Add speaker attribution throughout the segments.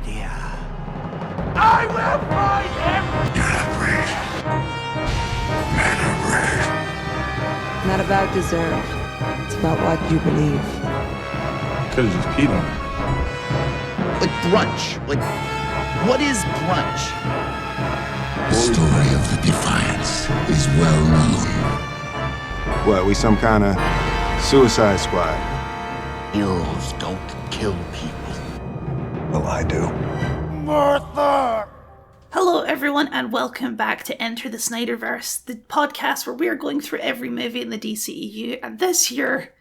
Speaker 1: idea. I will find him!
Speaker 2: You're a breed. Men are brave.
Speaker 3: It's not about deserve. It's about what you believe.
Speaker 4: Could've just peed on him.
Speaker 5: Like brunch. Like, what is brunch?
Speaker 2: The story of the Defiance is well known.
Speaker 4: What, we some kind of suicide squad?
Speaker 5: Heroes don't kill people.
Speaker 4: Well, I do.
Speaker 1: Martha!
Speaker 6: Hello everyone and welcome back to Enter the SnyderVerse, the podcast where we are going through every movie in the DCEU, and this year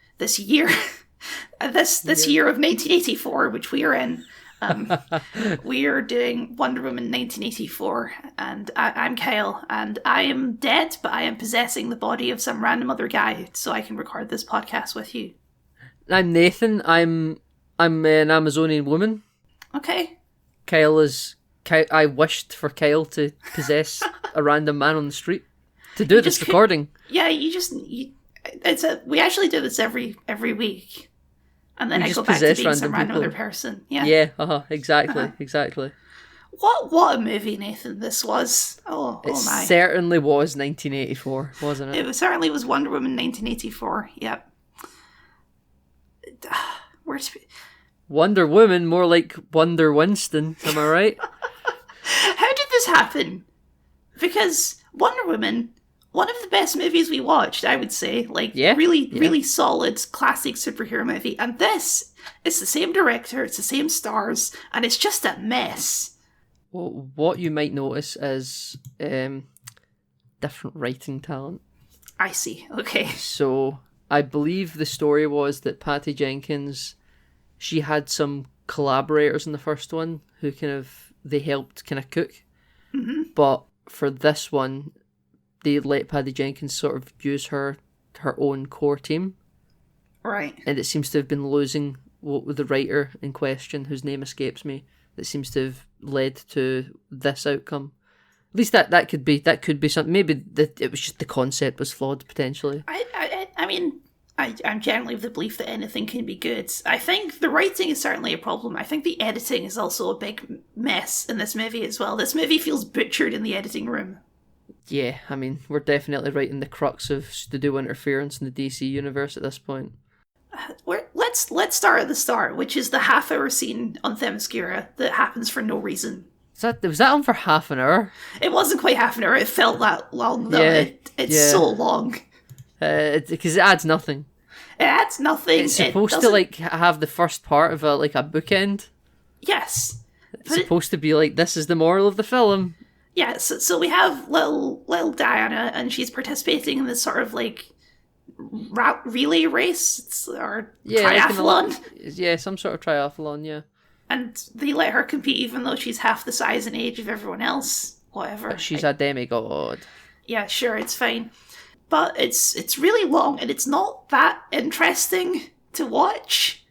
Speaker 6: of 1984, which we are in, we are doing Wonder Woman 1984, and I'm Kyle, and I am dead, but I am possessing the body of some random other guy so I can record this podcast with you.
Speaker 7: I'm Nathan. I'm an Amazonian woman.
Speaker 6: Okay.
Speaker 7: I wished for Kyle to possess a random man on the street to do this recording.
Speaker 6: Yeah, we actually do this every week, and then I go back to being some random other person. Yeah.
Speaker 7: Exactly.
Speaker 6: What a movie, Nathan, this was. Oh my.
Speaker 7: It certainly was 1984, wasn't it?
Speaker 6: It certainly was Wonder Woman 1984. Yep.
Speaker 7: Wonder Woman, more like Wonder Winston, am I right?
Speaker 6: How did this happen? Because Wonder Woman, one of the best movies we watched, I would say. Really solid, classic superhero movie. And this is the same director, it's the same stars, and it's just a mess.
Speaker 7: Well, what you might notice is different writing talent.
Speaker 6: I see, okay.
Speaker 7: So, I believe the story was that Patty Jenkins, she had some collaborators in the first one who they helped cook.
Speaker 6: Mm-hmm.
Speaker 7: But for this one, they let Patty Jenkins sort of use her own core team.
Speaker 6: Right.
Speaker 7: And it seems to have been losing with the writer in question, whose name escapes me, that seems to have led to this outcome. At least that could be something. Maybe it was just the concept was flawed, potentially.
Speaker 6: I mean, I'm generally of the belief that anything can be good. I think the writing is certainly a problem. I think the editing is also a big mess in this movie as well. This movie feels butchered in the editing room.
Speaker 7: Yeah, I mean, we're definitely right in the crux of studio interference in the DC universe at this point.
Speaker 6: Let's start at the start, which is the half-hour scene on Themyscira that happens for no reason.
Speaker 7: Was that on for half an hour?
Speaker 6: It wasn't quite half an hour. It felt that long, though.
Speaker 7: Yeah,
Speaker 6: it's so long.
Speaker 7: Because it adds nothing.
Speaker 6: It adds nothing.
Speaker 7: It's supposed to have the first part of a bookend.
Speaker 6: Yes.
Speaker 7: It's supposed to be like, this is the moral of the film.
Speaker 6: Yeah, so we have little Diana, and she's participating in this sort of relay race or triathlon.
Speaker 7: Some sort of triathlon, yeah.
Speaker 6: And they let her compete even though she's half the size and age of everyone else. Whatever.
Speaker 7: But she's a demigod.
Speaker 6: Yeah, sure, it's fine. But it's really long, and it's not that interesting to watch.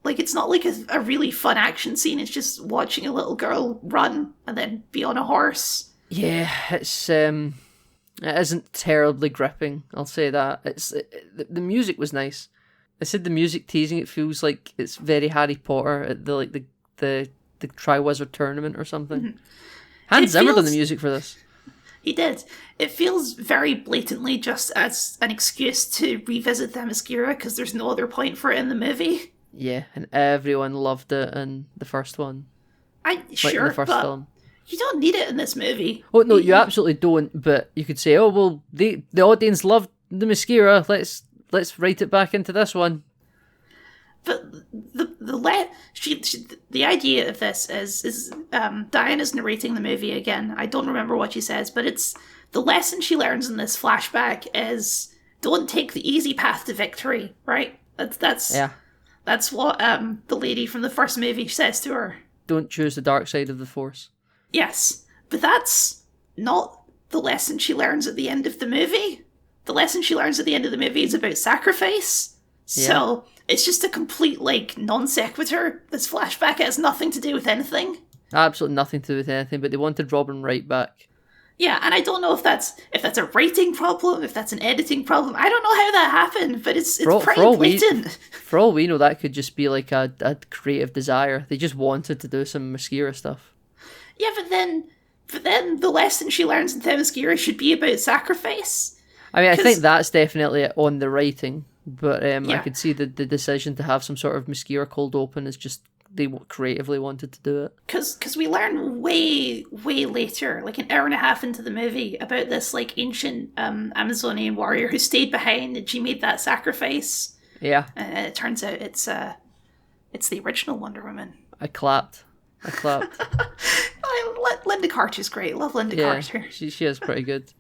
Speaker 6: It's not like a really fun action scene. It's just watching a little girl run and then be on a horse.
Speaker 7: Yeah, it isn't terribly gripping, I'll say that. The music was nice. I said the music teasing, it feels like it's very Harry Potter at the Triwizard Tournament or something.
Speaker 6: Mm-hmm.
Speaker 7: Hans Zimmer done the music for this.
Speaker 6: He did. It feels very blatantly just as an excuse to revisit Themyscira because there's no other point for it in the movie.
Speaker 7: Yeah, and everyone loved it in the first one.
Speaker 6: In the first film. You don't need it in this movie.
Speaker 7: Oh no, you absolutely don't. But you could say, oh well, the audience loved the Themyscira. Let's write it back into this one.
Speaker 6: But the idea of this is Diana's narrating the movie again. I don't remember what she says, but it's the lesson she learns in this flashback is don't take the easy path to victory. Right? That's what the lady from the first movie says to her.
Speaker 7: Don't choose the dark side of the Force.
Speaker 6: Yes, but that's not the lesson she learns at the end of the movie. The lesson she learns at the end of the movie is about sacrifice. Yeah. So it's just a complete non sequitur. This flashback has nothing to do with anything.
Speaker 7: Absolutely nothing to do with anything, but they wanted Robin Wright back.
Speaker 6: Yeah, and I don't know if that's a writing problem, if that's an editing problem. I don't know how that happened, but it's pretty blatant.
Speaker 7: For all we know, that could just be like a creative desire. They just wanted to do some Mascara stuff.
Speaker 6: Yeah, but then the lesson she learns in Themyscira should be about sacrifice.
Speaker 7: I mean, I think that's definitely on the writing, but I could see the decision to have some sort of Mascara cold open is just they creatively wanted to do it.
Speaker 6: Because we learn way later, like an hour and a half into the movie, about this like ancient Amazonian warrior who stayed behind and she made that sacrifice.
Speaker 7: Yeah.
Speaker 6: And it turns out it's the original Wonder Woman.
Speaker 7: I clapped.
Speaker 6: Linda Carter's great. Love Linda Carter.
Speaker 7: She is pretty good.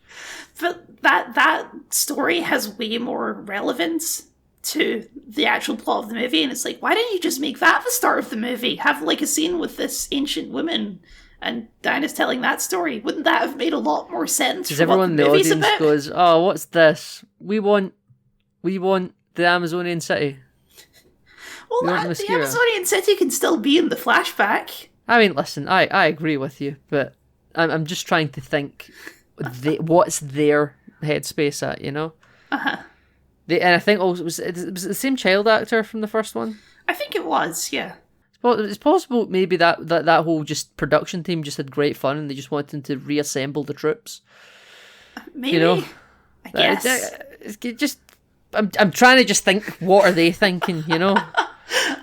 Speaker 6: But that story has way more relevance to the actual plot of the movie, and it's like, why didn't you just make that the start of the movie? Have like a scene with this ancient woman and Diana's telling that story. Wouldn't that have made a lot more sense?
Speaker 7: Because everyone in the audience goes, "Oh, what's this? We want the Amazonian city."
Speaker 6: Well, the Amazonian city can still be in the flashback. I
Speaker 7: mean, listen, I agree with you, but I'm just trying to think what's their headspace at, you know?
Speaker 6: Uh-huh.
Speaker 7: And I think also, was it the same child actor from the first one?
Speaker 6: I think it was, yeah.
Speaker 7: It's possible maybe that whole just production team just had great fun and they just wanted to reassemble the troops.
Speaker 6: Maybe.
Speaker 7: You know?
Speaker 6: I guess.
Speaker 7: I'm trying to just think, what are they thinking, you know?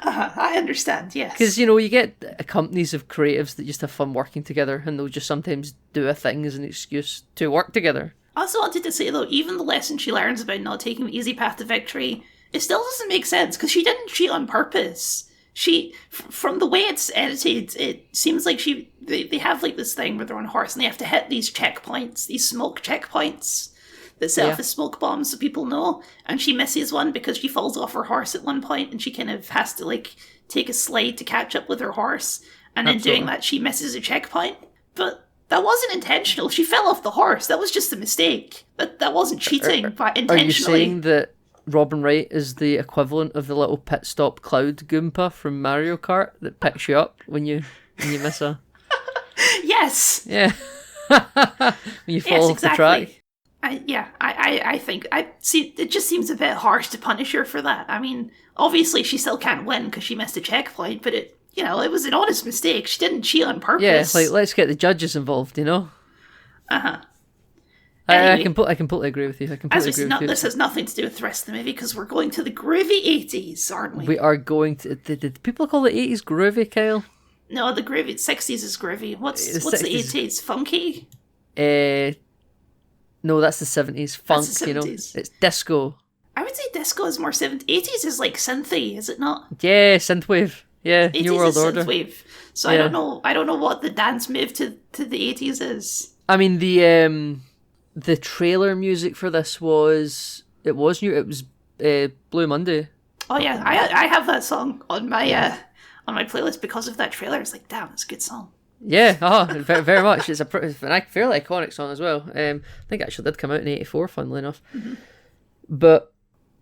Speaker 6: I understand, yes.
Speaker 7: Because, you know, you get companies of creatives that just have fun working together and they'll just sometimes do a thing as an excuse to work together.
Speaker 6: I also wanted to say, though, even the lesson she learns about not taking the easy path to victory, it still doesn't make sense, because she didn't cheat on purpose. From the way it's edited, it seems like they have like this thing where they're on a horse and they have to hit these checkpoints, these smoke checkpoints that set off as smoke bombs so people know, and she misses one because she falls off her horse at one point and she kind of has to like take a slide to catch up with her horse, and in doing that she misses a checkpoint. But that wasn't intentional. She fell off the horse. That was just a mistake. That wasn't cheating, but intentionally. Are you saying
Speaker 7: that Robin Wright is the equivalent of the little pit stop cloud Goomba from Mario Kart that picks you up when you miss a...
Speaker 6: Yes!
Speaker 7: Yeah. When you fall off the track.
Speaker 6: I think it just seems a bit harsh to punish her for that. I mean, obviously she still can't win because she missed a checkpoint, but it was an honest mistake. She didn't cheat on purpose.
Speaker 7: Yeah, it's like, let's get the judges involved, you know?
Speaker 6: Uh-huh.
Speaker 7: Anyway, I completely agree with you.
Speaker 6: This has nothing to do with the rest of the movie because we're going to the groovy 80s, aren't we?
Speaker 7: We are going to... Did people call the 80s groovy, Kyle?
Speaker 6: No, the groovy 60s is groovy. What's the 80s? Funky?
Speaker 7: No, that's the 70s. Funk,
Speaker 6: that's the 70s.
Speaker 7: You know? It's disco.
Speaker 6: I would say disco is more 70s. 80s is like synthy, is it not?
Speaker 7: Yeah, synthwave. Yeah, New World Order.
Speaker 6: Synthwave. So yeah. I don't know what the dance move to the 80s is.
Speaker 7: I mean, the trailer music for this was new. It was Blue Monday.
Speaker 6: Oh yeah, I have that song on my playlist because of that trailer. It's like, damn, it's a good song.
Speaker 7: Yeah, very much. It's a fairly iconic song as well. I think it actually did come out in '84, funnily enough. Mm-hmm. But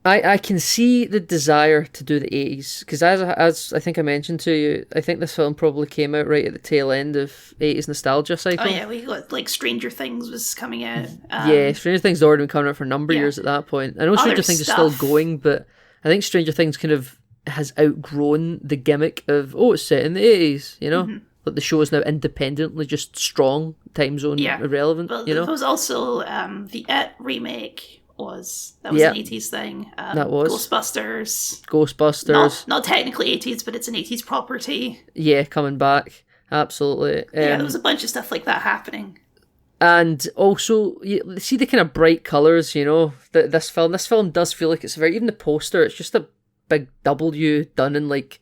Speaker 7: I can see the desire to do the 80s, because as I think I mentioned to you, I think this film probably came out right at the tail end of 80s nostalgia cycle.
Speaker 6: Oh yeah, we got like Stranger Things was coming out.
Speaker 7: Yeah, Stranger Things had already been coming out for a number of years at that point. I know Stranger Things is still going, but I think Stranger Things kind of has outgrown the gimmick of, it's set in the 80s, you know? Mm-hmm. But the show is now independently just strong, time zone irrelevant,
Speaker 6: but
Speaker 7: you know?
Speaker 6: There was also the It remake. That was an 80s thing.
Speaker 7: That was
Speaker 6: Ghostbusters. Not technically 80s, but it's an 80s property.
Speaker 7: Yeah, coming back. Absolutely.
Speaker 6: There was a bunch of stuff like that happening.
Speaker 7: And also, you see the kind of bright colours, you know, this film does feel like it's even the poster, it's just a big W done in like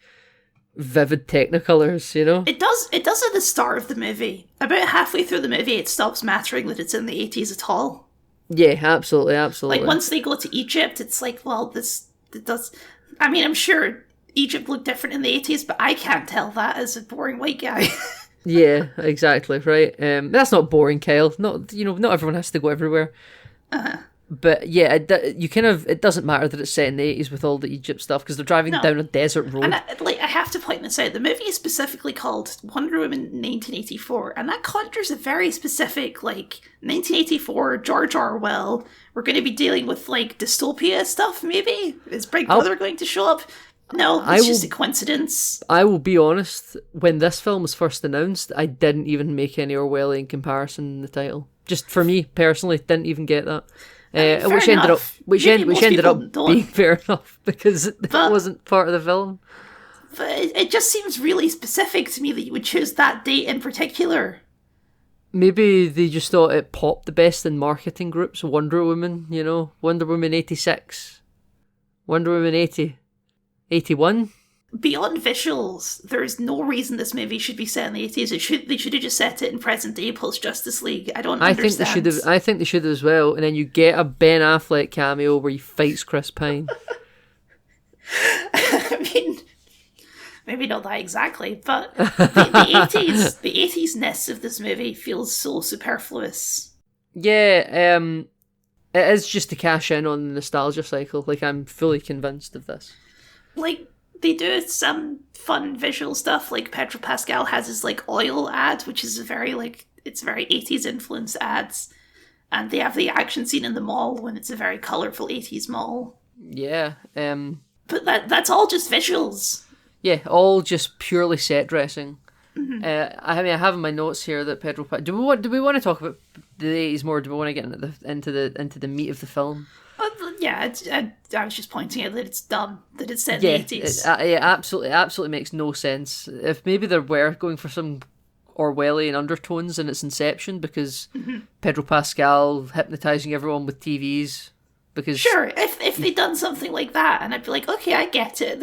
Speaker 7: vivid technicolours, you know?
Speaker 6: It does at the start of the movie. About halfway through the movie, it stops mattering that it's in the 80s at all.
Speaker 7: Yeah, absolutely.
Speaker 6: Like, once they go to Egypt, it's like, well, it does... I mean, I'm sure Egypt looked different in the 80s, but I can't tell that as a boring white guy.
Speaker 7: Yeah, exactly, right. That's not boring, Kyle. Not everyone has to go everywhere.
Speaker 6: Uh-huh.
Speaker 7: But yeah, it doesn't matter that it's set in the 80s with all the Egypt stuff, because they're driving down a desert road.
Speaker 6: And I have to point this out. The movie is specifically called Wonder Woman 1984, and that conjures a very specific, 1984, George Orwell. We're going to be dealing with, dystopia stuff, maybe? Is Big Brother going to show up? No, it's just a coincidence.
Speaker 7: I will be honest, when this film was first announced, I didn't even make any Orwellian comparison in the title. Just for me, personally, didn't even get that. Which ended up being fair enough, because it wasn't part of the film.
Speaker 6: But it just seems really specific to me that you would choose that date in particular.
Speaker 7: Maybe they just thought it popped the best in marketing groups. Wonder Woman, Wonder Woman 86, Wonder Woman 80, 81.
Speaker 6: Beyond visuals, there is no reason this movie should be set in the 80s. They should have just set it in present day post Justice League. I understand.
Speaker 7: I think they should have as well. And then you get a Ben Affleck cameo where he fights Chris Pine.
Speaker 6: I mean, maybe not that exactly, but the 80s-ness of this movie feels so superfluous.
Speaker 7: Yeah, it is just to cash in on the nostalgia cycle. I'm fully convinced of this.
Speaker 6: They do some fun visual stuff, Pedro Pascal has his oil ad, which is it's very 80s influenced ads, and they have the action scene in the mall when it's a very colourful 80s mall.
Speaker 7: Yeah.
Speaker 6: But that's all just visuals.
Speaker 7: Yeah, all just purely set dressing.
Speaker 6: Mm-hmm.
Speaker 7: I have in my notes here that Pedro. Do we want to talk about the 80s more? Do we want to get into the meat of the film?
Speaker 6: Yeah, I was just pointing out that it's dumb that it's set in the 80s.
Speaker 7: It absolutely makes no sense. If maybe they were going for some Orwellian undertones in its inception, because Pedro Pascal hypnotising everyone with TVs. Because
Speaker 6: sure, if they'd done something like that, and I'd be like, okay, I get it.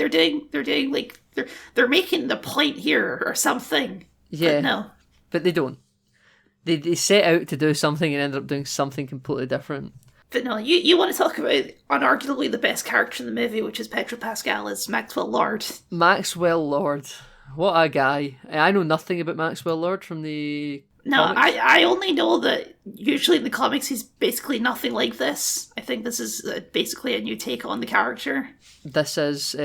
Speaker 6: They're making the point here or something.
Speaker 7: Yeah,
Speaker 6: but no,
Speaker 7: but they don't. They set out to do something and end up doing something completely different.
Speaker 6: But no, you want to talk about unarguably the best character in the movie, which is Pedro Pascal as Maxwell Lord.
Speaker 7: Maxwell Lord, what a guy! I know nothing about Maxwell Lord from the.
Speaker 6: No, I only know that usually in the comics he's basically nothing like this. I think this is basically a new take on the character.
Speaker 7: This is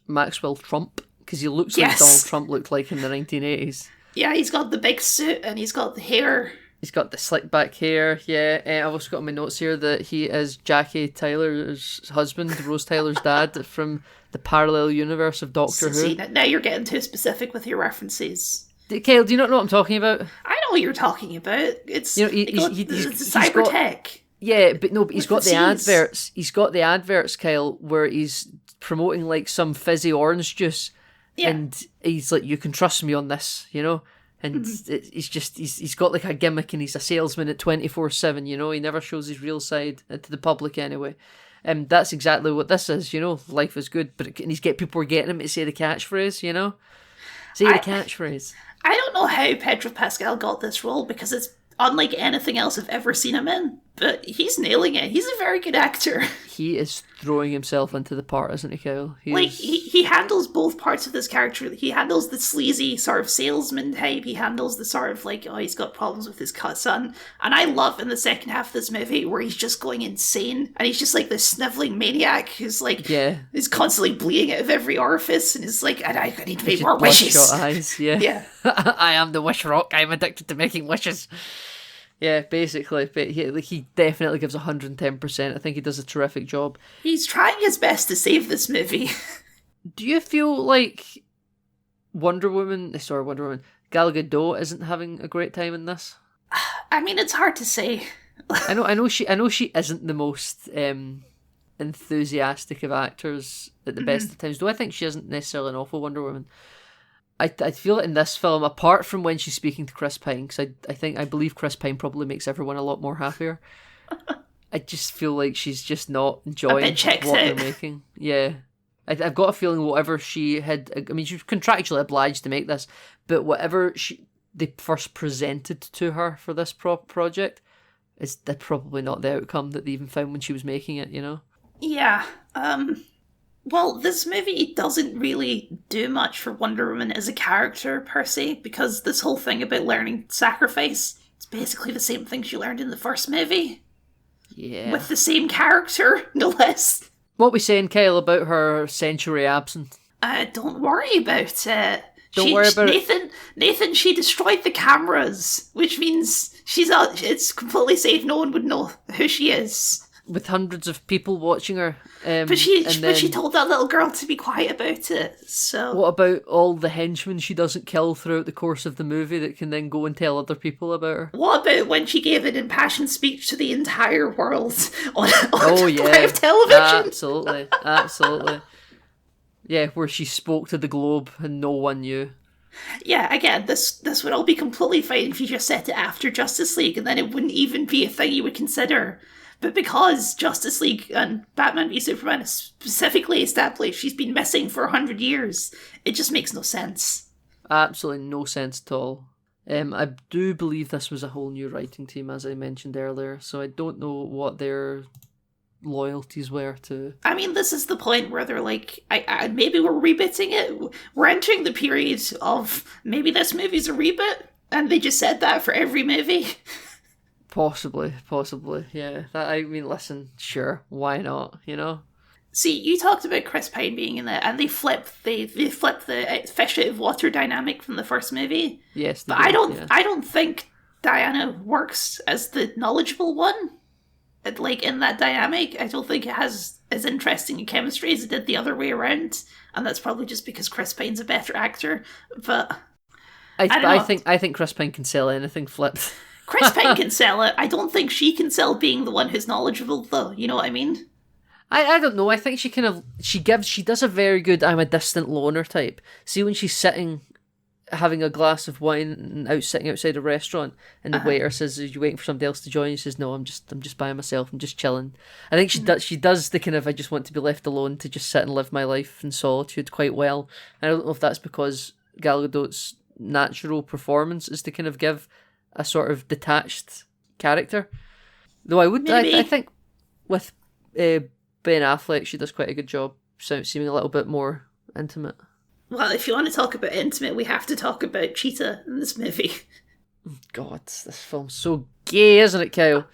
Speaker 7: Maxwell Trump, because he looks like Donald Trump looked like in the 1980s.
Speaker 6: Yeah, he's got the big suit and he's got the hair.
Speaker 7: He's got the slick back hair, yeah. I've also got in my notes here that he is Jackie Tyler's husband, Rose Tyler's dad, from the parallel universe of Doctor Who.
Speaker 6: See, now you're getting too specific with your references.
Speaker 7: Kyle, do you not know what I'm talking about?
Speaker 6: I know what you're talking about. It's it's cyber tech.
Speaker 7: Yeah, but he's got the adverts. He's got the adverts, Kyle, where he's promoting some fizzy orange juice, and he's like, "You can trust me on this," And he's got a gimmick, and he's a salesman at 24/7. He never shows his real side to the public anyway. That's exactly what this is. Life is good, but people are getting him to say the catchphrase. Say the catchphrase.
Speaker 6: I don't know how Pedro Pascal got this role, because it's unlike anything else I've ever seen him in, but he's nailing it. He's a very good actor.
Speaker 7: He is throwing himself into the part, isn't he, Kyle?
Speaker 6: He handles both parts of this character. He handles the sleazy sort of salesman type. He handles the sort of he's got problems with his son. And I love in the second half of this movie where he's just going insane, and he's just this sniveling maniac who's is constantly bleeding out of every orifice, and is I need to make more wishes.
Speaker 7: Bloodshot eyes, yeah.
Speaker 6: Yeah.
Speaker 7: I am the wish rock. I'm addicted to making wishes. Yeah, basically, but he definitely gives 110%. I think he does a terrific job.
Speaker 6: He's trying his best to save this movie.
Speaker 7: Do you feel like Wonder Woman, Gal Gadot isn't having a great time in this?
Speaker 6: I mean, it's hard to say.
Speaker 7: I know she isn't the most enthusiastic of actors at the best of times. Though I think she isn't necessarily an awful Wonder Woman. I feel it in this film, apart from when she's speaking to Chris Pine, because I believe Chris Pine probably makes everyone a lot more happier. I just feel like she's just not enjoying what they're making. Yeah. I've got a feeling whatever she had, I mean, she was contractually obliged to make this, but whatever they first presented to her for this project is probably not the outcome that they even found when she was making it,
Speaker 6: Yeah. Well, this movie doesn't really do much for Wonder Woman as a character, per se, because this whole thing about learning sacrifice, it's basically the same thing she learned in the first movie.
Speaker 7: Yeah.
Speaker 6: with the same character, no less.
Speaker 7: What we saying, Kyle, about her century absent?
Speaker 6: Don't worry about it.
Speaker 7: Don't worry about
Speaker 6: it. Nathan, she destroyed the cameras, which means it's completely safe. No one would know who she is.
Speaker 7: With hundreds of people watching her.
Speaker 6: But she told that little girl to be quiet about it, so...
Speaker 7: What about all the henchmen she doesn't kill throughout the course of the movie that can then go and tell other people about her?
Speaker 6: What about when she gave an impassioned speech to the entire world on
Speaker 7: yeah.
Speaker 6: live television?
Speaker 7: Absolutely. Yeah, where she spoke to the globe and no one knew.
Speaker 6: Yeah, again, this would all be completely fine if you just set it after Justice League, and then it wouldn't even be a thing you would consider. But because Justice League and Batman v Superman is specifically established, she's been missing for 100 years, it just makes no sense.
Speaker 7: Absolutely no sense at all. I do believe this was a whole new writing team, as I mentioned earlier, so I don't know what their loyalties were to...
Speaker 6: I mean, this is the point where they're like, maybe we're rebooting it. We're entering the period of maybe this movie's a reboot, and they just said that for every movie.
Speaker 7: Possibly, yeah. Listen, sure, why not, you know?
Speaker 6: See, you talked about Chris Pine being in it, and they flipped the fish out of water dynamic from the first movie.
Speaker 7: Yes,
Speaker 6: but I don't think Diana works as the knowledgeable one. Like, in that dynamic, I don't think it has as interesting a chemistry as it did the other way around, and that's probably just because Chris Pine's a better actor. But
Speaker 7: I think Chris Pine can sell anything flipped.
Speaker 6: Chris Pine can sell it. I don't think she can sell being the one who's knowledgeable, though. You know what I mean?
Speaker 7: I don't know. I think she does a very good I'm a distant loner type. See, when she's sitting, having a glass of wine and sitting outside a restaurant, and the waiter says, "Are you waiting for somebody else to join?" She says, "No, I'm just by myself. I'm just chilling." I think she does the kind of I just want to be left alone to just sit and live my life in solitude quite well. I don't know if that's because Gal Gadot's natural performance is to kind of give a sort of detached character. Though I think with Ben Affleck, she does quite a good job, seeming a little bit more intimate.
Speaker 6: Well, if you want to talk about intimate, we have to talk about Cheetah in this movie.
Speaker 7: God, this film's so gay, isn't it, Kyle?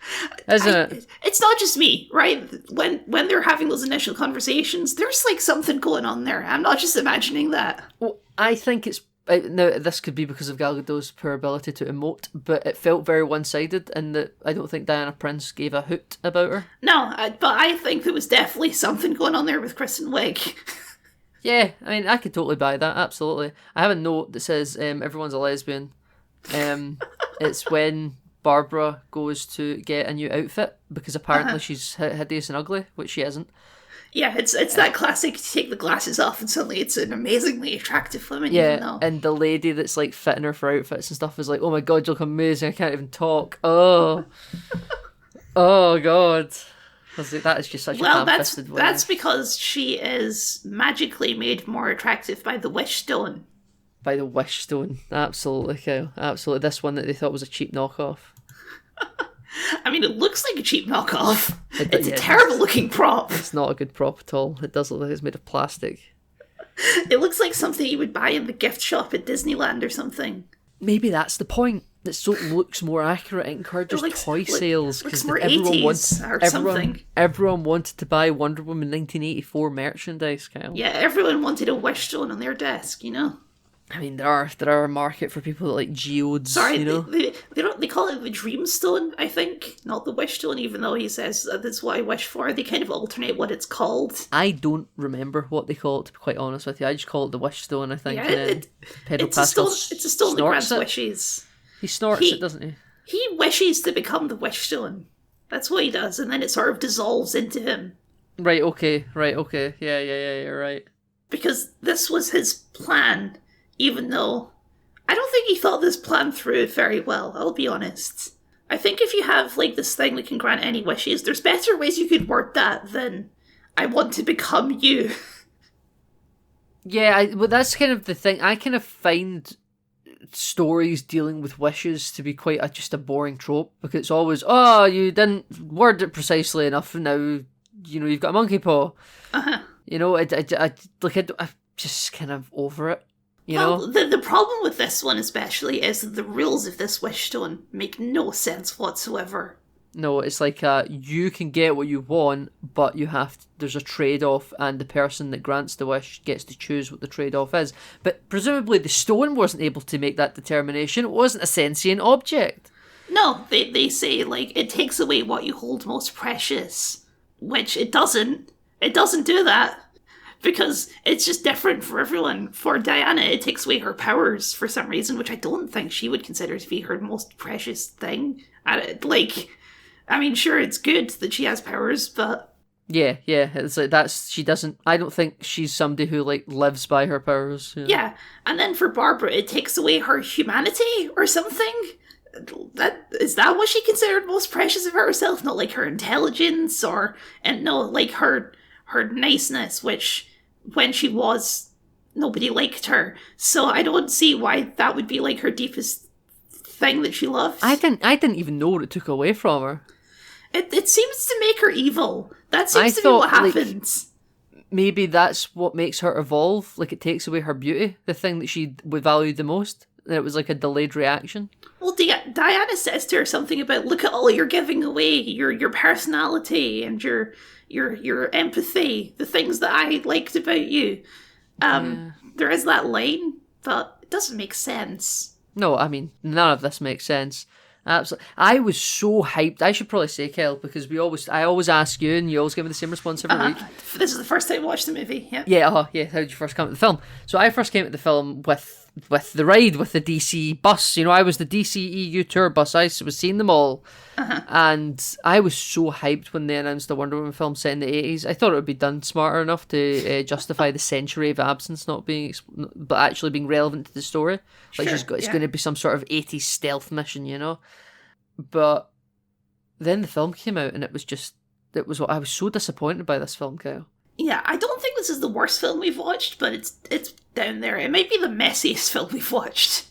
Speaker 7: Isn't it? It's
Speaker 6: not just me, right? When they're having those initial conversations, there's like something going on there. I'm not just imagining that.
Speaker 7: Well, I think it's... Now, this could be because of Gal Gadot's poor ability to emote, but it felt very one-sided, and that I don't think Diana Prince gave a hoot about her.
Speaker 6: No, but I think there was definitely something going on there with Kristen Wiig.
Speaker 7: Yeah, I mean, I could totally buy that, absolutely. I have a note that says, everyone's a lesbian. It's when Barbara goes to get a new outfit, because apparently she's hideous and ugly, which she isn't.
Speaker 6: Yeah, it's that classic, you take the glasses off and suddenly it's an amazingly attractive woman.
Speaker 7: Yeah, and the lady that's like fitting her for outfits and stuff is like, "Oh my god, you look amazing, I can't even talk. Oh. Oh god." I was like, that is just such a ham-fisted way.
Speaker 6: That's because she is magically made more attractive by the Wish Stone.
Speaker 7: By the Wish Stone, absolutely, Kyle. Absolutely. This one that they thought was a cheap knockoff.
Speaker 6: I mean, it looks like a cheap knockoff. It's a terrible looking prop.
Speaker 7: It's not a good prop at all. It does look like it's made of plastic.
Speaker 6: It looks like something you would buy in the gift shop at Disneyland or something.
Speaker 7: Maybe that's the point. That so looks more accurate. It encourages toy sales because everyone wanted to buy Wonder Woman 1984 merchandise, Kyle.
Speaker 6: Yeah, everyone wanted a Wish Stone on their desk, you know.
Speaker 7: I mean, there are a market for people that like geodes.
Speaker 6: Sorry,
Speaker 7: you know?
Speaker 6: they call it the Dream Stone, I think, not the Wish Stone. Even though he says that's what I wish for, they kind of alternate what it's called.
Speaker 7: I don't remember what they call it, to be quite honest with you. I just call it the Wish Stone. I think.
Speaker 6: Yeah, it's a stone that grants wishes.
Speaker 7: He snorts it, doesn't he?
Speaker 6: He wishes to become the Wish Stone. That's what he does, and then it sort of dissolves into him.
Speaker 7: Right. Okay. Yeah. You're right.
Speaker 6: Because this was his plan. Even though I don't think he thought this plan through very well, I'll be honest. I think if you have like this thing that can grant any wishes, there's better ways you could word that than "I want to become you."
Speaker 7: Yeah, but that's kind of the thing. I kind of find stories dealing with wishes to be quite just a boring trope, because it's always, "Oh, you didn't word it precisely enough, and now you've got a monkey paw." You know, I'm just kind of over it. You know?
Speaker 6: The problem with this one especially is that the rules of this Wish Stone make no sense whatsoever.
Speaker 7: No, it's like you can get what you want, but there's a trade-off, and the person that grants the wish gets to choose what the trade-off is. But presumably the stone wasn't able to make that determination. It wasn't a sentient object.
Speaker 6: No, they say, like, it takes away what you hold most precious, which it doesn't. It doesn't do that, because it's just different for everyone. For Diana, it takes away her powers for some reason, which I don't think she would consider to be her most precious thing. I mean, sure, it's good that she has powers, but...
Speaker 7: Yeah, it's like I don't think she's somebody who, like, lives by her powers.
Speaker 6: Yeah, and then for Barbara, it takes away her humanity or something? Is that what she considered most precious of herself? Not, like, her intelligence like, her niceness, which, when she was, nobody liked her. So I don't see why that would be, like, her deepest thing that she loves.
Speaker 7: I didn't even know what it took away from her.
Speaker 6: It seems to make her evil. That seems to be what happens.
Speaker 7: Like, maybe that's what makes her evolve. Like, it takes away her beauty, the thing that she would value the most. And it was like a delayed reaction.
Speaker 6: Well, Diana says to her something about, look at all you're giving away, your personality and your empathy, the things that I liked about you. There is that line, but it doesn't make sense.
Speaker 7: No, I mean, none of this makes sense. Absolutely. I was so hyped. I should probably say, Kel, because I always ask you, and you always give me the same response every week.
Speaker 6: This is the first time I watched the movie. Yeah.
Speaker 7: Yeah. How did you first come to the film? So I first came to the film with the ride with the DC bus. I was the DC EU tour bus. I was seeing them all, and I was so hyped when they announced the Wonder Woman film set in the 80s. I thought it would be done smarter enough to justify the century of absence not being, but actually being relevant to the story. Like, it's going to be some sort of 80s stealth mission, But then the film came out, and I was so disappointed by this film, Kyle.
Speaker 6: Yeah, I don't think this is the worst film we've watched, but it's down there. It might be the messiest film we've watched.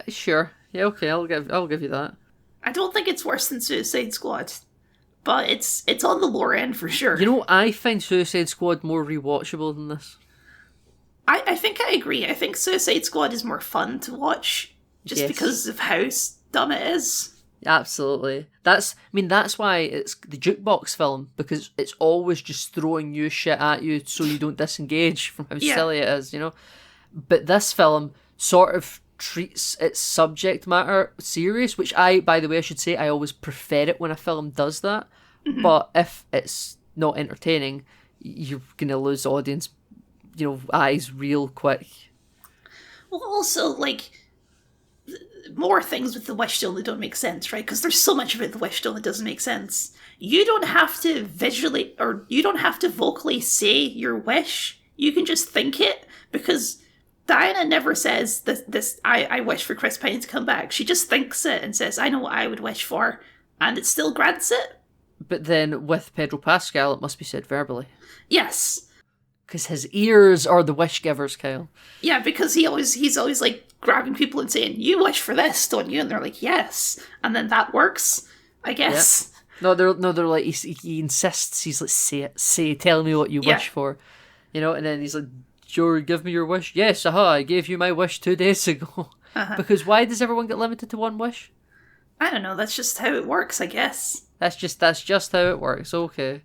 Speaker 7: Sure. Yeah, okay, I'll give you that.
Speaker 6: I don't think it's worse than Suicide Squad, but it's on the lower end for sure.
Speaker 7: I find Suicide Squad more rewatchable than this.
Speaker 6: I think I agree. I think Suicide Squad is more fun to watch, just because of how dumb it is.
Speaker 7: Absolutely. That's why it's the jukebox film, because it's always just throwing new shit at you so you don't disengage from how silly it is, But this film sort of treats its subject matter serious, which by the way, I should say, I always prefer it when a film does that. Mm-hmm. But if it's not entertaining, you're going to lose the audience, eyes real quick.
Speaker 6: Well, also, like, more things with the wish stone that don't make sense, right? Because there's so much about the wish stone that doesn't make sense. You don't have to you don't have to vocally say your wish. You can just think it, because Diana never says this I wish for Chris Pine to come back. She just thinks it and says, I know what I would wish for, and it still grants it.
Speaker 7: But then with Pedro Pascal, it must be said verbally.
Speaker 6: Yes.
Speaker 7: Because his ears are the wish givers, Kyle.
Speaker 6: Yeah, because he's always like grabbing people and saying, you wish for this, don't you? And they're like, yes. And then that works, I guess.
Speaker 7: Yep. They're like, he insists, he's like, tell me what you wish for. And then he's like, sure, give me your wish. Yes, I gave you my wish 2 days ago. Because why does everyone get limited to one wish?
Speaker 6: I don't know, that's just how it works, I guess.
Speaker 7: That's just how it works, okay.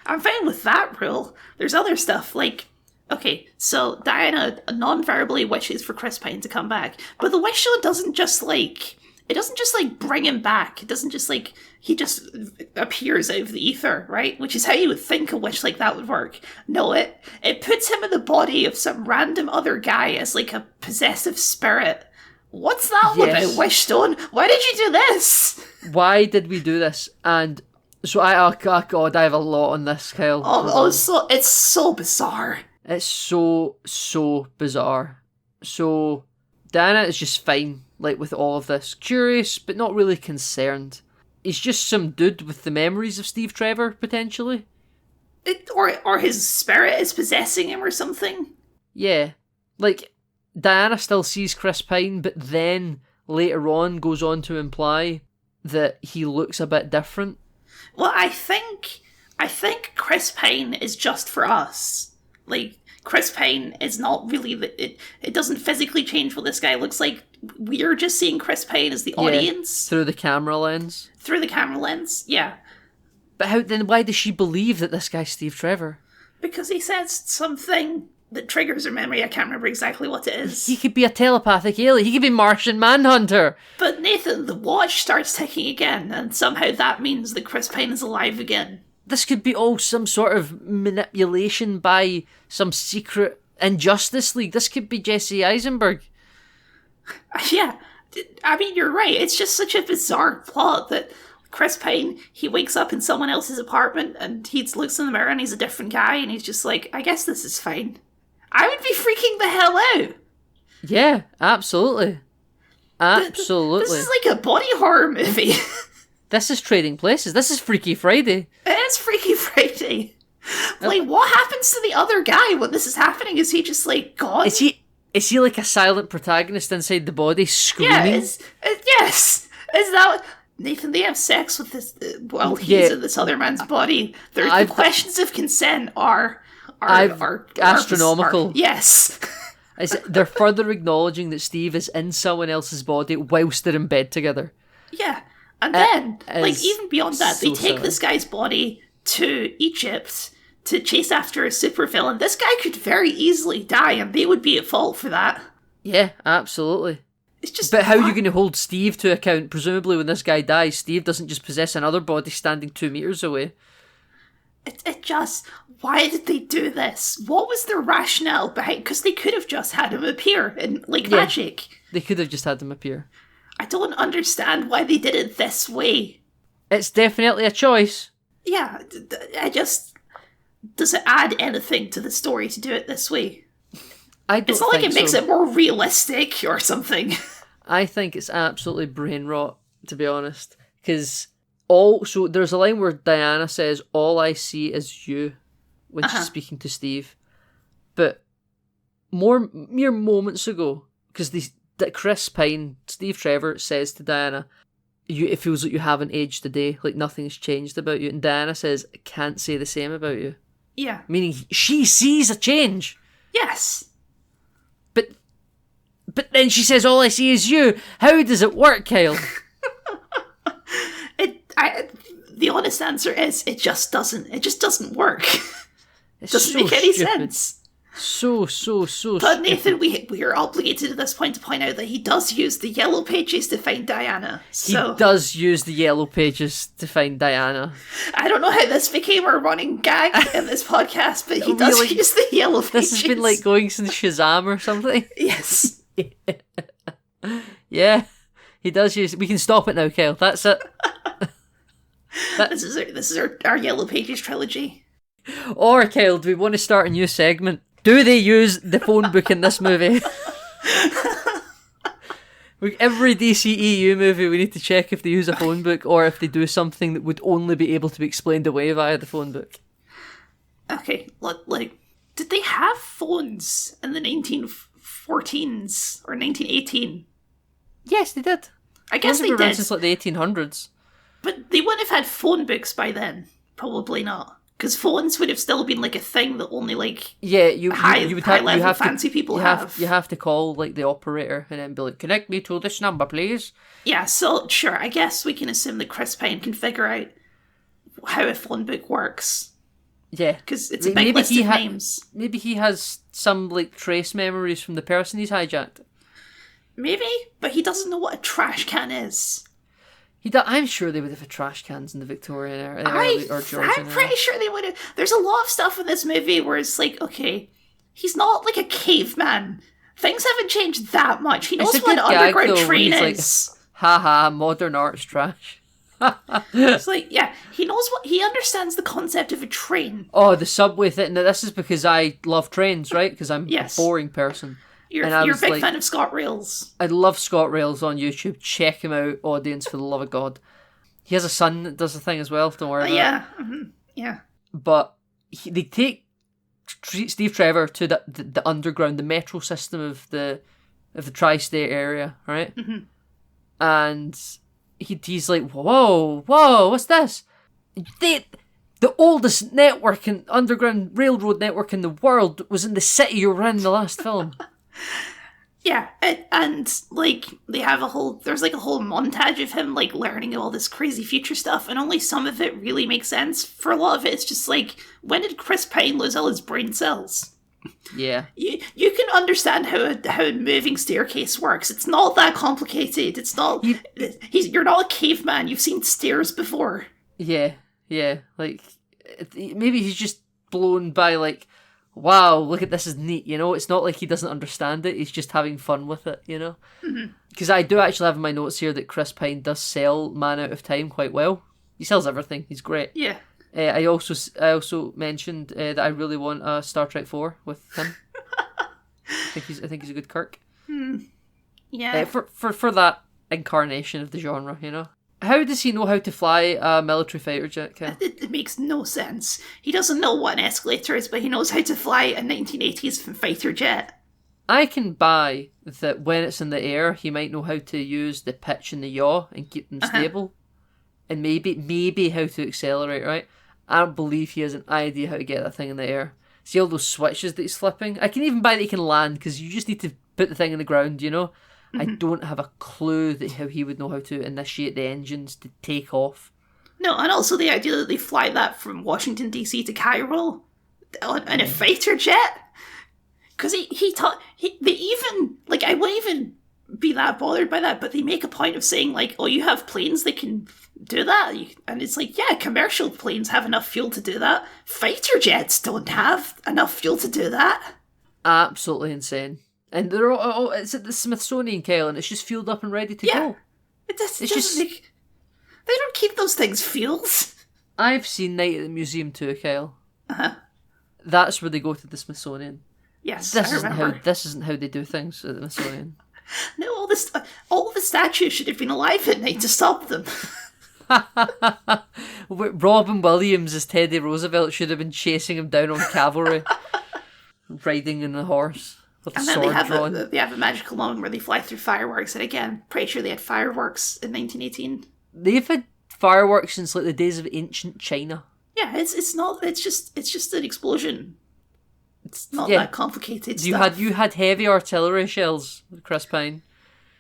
Speaker 6: I'm fine with that rule. There's other stuff, like, okay, so Diana non-verbally wishes for Chris Pine to come back, but the wish stone doesn't just bring him back. It doesn't just like, he just appears out of the ether, right? Which is how you would think a wish like that would work. No, it puts him in the body of some random other guy as like a possessive spirit. What's that all about, wish stone? Why did you do this?
Speaker 7: Why did we do this? And so I have a lot on this, Kyle.
Speaker 6: It's so bizarre.
Speaker 7: It's so bizarre. So Diana is just fine, like, with all of this. Curious, but not really concerned. He's just some dude with the memories of Steve Trevor, potentially.
Speaker 6: Or his spirit is possessing him or something.
Speaker 7: Yeah. Like, Diana still sees Chris Pine, but then later on goes on to imply that he looks a bit different. Well,
Speaker 6: I think Chris Pine is just for us. Like, Chris Pine is not really it doesn't physically change what this guy looks like. We're just seeing Chris Pine as the audience
Speaker 7: through the camera lens.
Speaker 6: Through the camera lens, yeah.
Speaker 7: But why does she believe that this guy's Steve Trevor?
Speaker 6: Because he says something that triggers her memory. I can't remember exactly what it is.
Speaker 7: He could be a telepathic alien. He could be Martian Manhunter.
Speaker 6: But Nathan, the watch starts ticking again, and somehow that means that Chris Pine is alive again.
Speaker 7: This could be some sort of manipulation by some secret Injustice League. This could be Jesse Eisenberg.
Speaker 6: Yeah, I mean, you're right. It's just such a bizarre plot that Chris Pine, he wakes up in someone else's apartment and he looks in the mirror and he's a different guy and he's just like, I guess this is fine. I would be freaking the hell out.
Speaker 7: Yeah, absolutely. Absolutely.
Speaker 6: This is like a body horror movie.
Speaker 7: This is Trading Places. This is Freaky Friday.
Speaker 6: It is Freaky Friday. Like, what happens to the other guy when this is happening? Is he just like gone?
Speaker 7: Is he like a silent protagonist inside the body screaming?
Speaker 6: Yeah, yes. Is that... Nathan, they have sex with this while he's in this other man's body. The questions of consent are
Speaker 7: astronomical.
Speaker 6: Yes.
Speaker 7: They're further acknowledging that Steve is in someone else's body whilst they're in bed together.
Speaker 6: Yeah. And then, like, even beyond that, they take
Speaker 7: silly.
Speaker 6: this guy's body to Egypt to chase after a supervillain. This guy could very easily die, and they would be at fault for that.
Speaker 7: Yeah, absolutely.
Speaker 6: It's just...
Speaker 7: But how are you going to hold Steve to account? Presumably when this guy dies, Steve doesn't just possess another body standing 2 meters away.
Speaker 6: It just... Why did they do this? What was their rationale behind... Because they could have just had him appear in, like, magic.
Speaker 7: They could have just had him appear.
Speaker 6: I don't understand why they did it this way.
Speaker 7: It's definitely a choice.
Speaker 6: Yeah, I just... Does it add anything to the story to do it this way? It's not like it makes it more realistic or something.
Speaker 7: I think it's absolutely brain rot, to be honest. Because so there's a line where Diana says, "All I see is you," when she's speaking to Steve. But mere moments ago, because that Chris Pine, Steve Trevor, says to Diana, it feels like you haven't aged a day, like nothing's changed about you. And Diana says, I can't say the same about you.
Speaker 6: Yeah.
Speaker 7: Meaning she sees a change.
Speaker 6: Yes.
Speaker 7: But then she says, all I see is you. How does it work, Kyle?
Speaker 6: The honest answer is it just doesn't work. It doesn't
Speaker 7: so
Speaker 6: make any
Speaker 7: stupid.
Speaker 6: sense.
Speaker 7: So
Speaker 6: But Nathan, we are obligated at this point to point out that he does use the yellow pages to find Diana. So
Speaker 7: he does use the yellow pages to find Diana.
Speaker 6: I don't know how this became a running gag in this podcast, but he does use the yellow pages.
Speaker 7: This has been like going since Shazam or something.
Speaker 6: Yes.
Speaker 7: Yeah, he does use. We can stop it now, Kyle. That's it.
Speaker 6: This is our yellow pages trilogy.
Speaker 7: Or Kyle, do we want to start a new segment? Do they use the phone book in this movie? Every DCEU movie, we need to check if they use a phone book or if they do something that would only be able to be explained away via the phone book.
Speaker 6: Okay, like, did they have phones in the 1914s or 1918?
Speaker 7: Yes, they did.
Speaker 6: I guess they
Speaker 7: been around
Speaker 6: did.
Speaker 7: since like the 1800s.
Speaker 6: But they wouldn't have had phone books by then. Probably not. Because phones would have still been like a thing that only like
Speaker 7: you would have
Speaker 6: fancy people
Speaker 7: have. You have to call like the operator and then be like, connect me to this number, please.
Speaker 6: Yeah, so sure, I guess we can assume that Chris Pine can figure out how a phone book works.
Speaker 7: Yeah,
Speaker 6: because it's a big list of names.
Speaker 7: Maybe he has some like trace memories from the person he's hijacked.
Speaker 6: Maybe, but he doesn't know what a trash can is.
Speaker 7: I'm sure they would have had trash cans in the Victorian era or Georgian
Speaker 6: I'm pretty sure they would have. There's a lot of stuff in this movie where it's like, okay, he's not like a caveman. Things haven't changed that much. He knows what an underground train is.
Speaker 7: Like, haha, modern art's trash.
Speaker 6: It's like, yeah, he understands the concept of a train.
Speaker 7: Oh, the subway thing. Now, this is because I love trains, right? Because I'm a boring person.
Speaker 6: You're a big fan of ScotRails.
Speaker 7: I love ScotRails on YouTube. Check him out, audience, for the love of God. He has a son that does the thing as well. Don't worry about it.
Speaker 6: Yeah. Mm-hmm. Yeah.
Speaker 7: But they take Steve Trevor to the underground, the metro system of the tri-state area, right? Mm-hmm. And he's like, whoa, what's this? The oldest network and underground railroad network in the world was in the city you were in the last film.
Speaker 6: Yeah, and like they have there's like a whole montage of him like learning all this crazy future stuff, and only some of it really makes sense. For a lot of it, it's just like, when did Chris Pine lose all his brain cells?
Speaker 7: Yeah.
Speaker 6: You can understand how a moving staircase works. It's not that complicated. It's not. You're not a caveman. You've seen stairs before.
Speaker 7: Yeah. Like, maybe he's just blown by, like, wow, look at this, is neat, you know? It's not like he doesn't understand it, he's just having fun with it, you know? Because I do actually have in my notes here that Chris Pine does sell Man Out of Time quite well. He sells everything, he's great.
Speaker 6: Yeah.
Speaker 7: I also mentioned that I really want a Star Trek 4 with him. I think he's a good Kirk.
Speaker 6: Yeah.
Speaker 7: For that incarnation of the genre, you know? How does he know how to fly a military fighter jet, Ken?
Speaker 6: It makes no sense. He doesn't know what an escalator is, but he knows how to fly a 1980s fighter jet.
Speaker 7: I can buy that when it's in the air, he might know how to use the pitch and the yaw and keep them stable. And maybe how to accelerate, right? I don't believe he has an idea how to get that thing in the air. See all those switches that he's flipping? I can even buy that he can land, because you just need to put the thing in the ground, you know? I don't have a clue how he would know how to initiate the engines to take off.
Speaker 6: No, and also the idea that they fly that from Washington, D.C. to Cairo in a fighter jet. Because they even, like, I wouldn't even be that bothered by that, but they make a point of saying, like, oh, you have planes that can do that? And it's like, yeah, commercial planes have enough fuel to do that. Fighter jets don't have enough fuel to do that.
Speaker 7: Absolutely insane. And they're all it's at the Smithsonian, Kyle, and it's just fueled up and ready to go.
Speaker 6: It's just they don't keep those things fueled.
Speaker 7: I've seen Night at the Museum too, Kyle. That's where they go to the Smithsonian.
Speaker 6: Yes,
Speaker 7: This
Speaker 6: I
Speaker 7: isn't
Speaker 6: remember.
Speaker 7: this isn't how they do things at the Smithsonian.
Speaker 6: No, all the statues should have been alive at night to stop them.
Speaker 7: Robin Williams as Teddy Roosevelt should have been chasing him down on cavalry, riding in a horse with a
Speaker 6: And then
Speaker 7: sword drawn.
Speaker 6: they have a magical moment where they fly through fireworks. And again, pretty sure they had fireworks in 1918.
Speaker 7: They've had fireworks since like the days of ancient China.
Speaker 6: Yeah, it's just an explosion. It's not
Speaker 7: Yeah.
Speaker 6: that complicated
Speaker 7: You
Speaker 6: stuff.
Speaker 7: had heavy artillery shells, Chris Pine.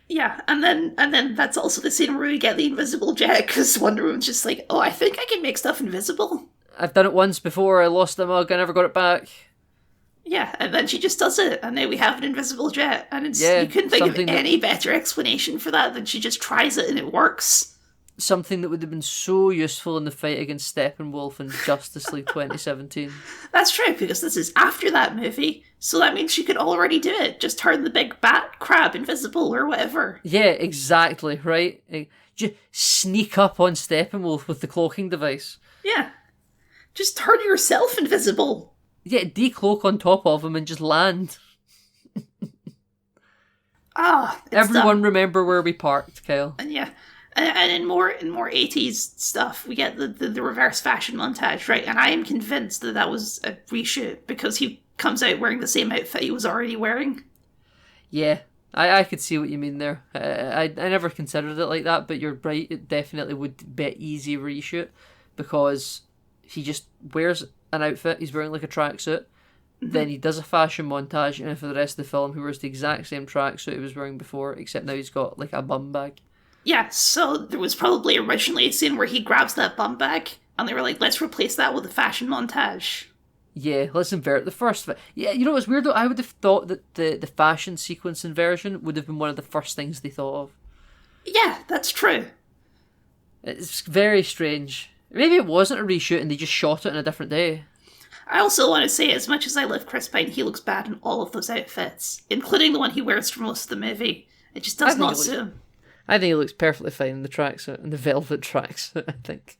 Speaker 6: Yeah, and then that's also the scene where we get the invisible jet, because Wonder Woman's just like, oh, I think I can make stuff invisible.
Speaker 7: I've done it once before, I lost the mug, I never got it back.
Speaker 6: Yeah, and then she just does it, and now we have an invisible jet, and it's
Speaker 7: Yeah,
Speaker 6: you couldn't think of
Speaker 7: something
Speaker 6: any better explanation for that than she just tries it and it works.
Speaker 7: Something that would have been so useful in the fight against Steppenwolf in Justice League 2017.
Speaker 6: That's true, because this is after that movie, so that means she could already do it. Just turn the big bat crab invisible or whatever.
Speaker 7: Yeah, exactly, right? Just sneak up on Steppenwolf with the cloaking device.
Speaker 6: Yeah. Just turn yourself invisible.
Speaker 7: Yeah, decloak on top of him and just land. Everyone remember where we parked, Kyle.
Speaker 6: And yeah. And in more 80s stuff, we get the reverse fashion montage, right? And I am convinced that was a reshoot, because he comes out wearing the same outfit he was already wearing.
Speaker 7: Yeah, I could see what you mean there. I never considered it like that, but you're right, it definitely would be an easy reshoot, because he just wears an outfit, he's wearing like a tracksuit, then he does a fashion montage, and for the rest of the film he wears the exact same tracksuit he was wearing before, except now he's got like a bum bag.
Speaker 6: Yeah, so there was probably originally a scene where he grabs that bum bag, and they were like, let's replace that with a fashion montage.
Speaker 7: Yeah, let's invert the first. Yeah, you know what's weird though? I would have thought that the fashion sequence inversion would have been one of the first things they thought of.
Speaker 6: Yeah, that's true.
Speaker 7: It's very strange. Maybe it wasn't a reshoot and they just shot it on a different day.
Speaker 6: I also want to say, as much as I love Chris Pine, he looks bad in all of those outfits, including the one he wears for most of the movie. It just does not suit him.
Speaker 7: I think he looks perfectly fine in the tracksuit, in the velvet tracksuit, I think.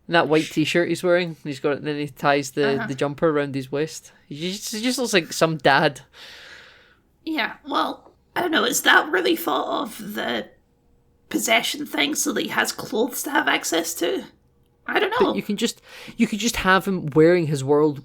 Speaker 7: And that white t-shirt he's wearing, then he ties the jumper around his waist. He just looks like some dad.
Speaker 6: Yeah, well, I don't know, is that where they thought of the possession thing, so that he has clothes to have access to? I don't know.
Speaker 7: But you can just have him wearing his World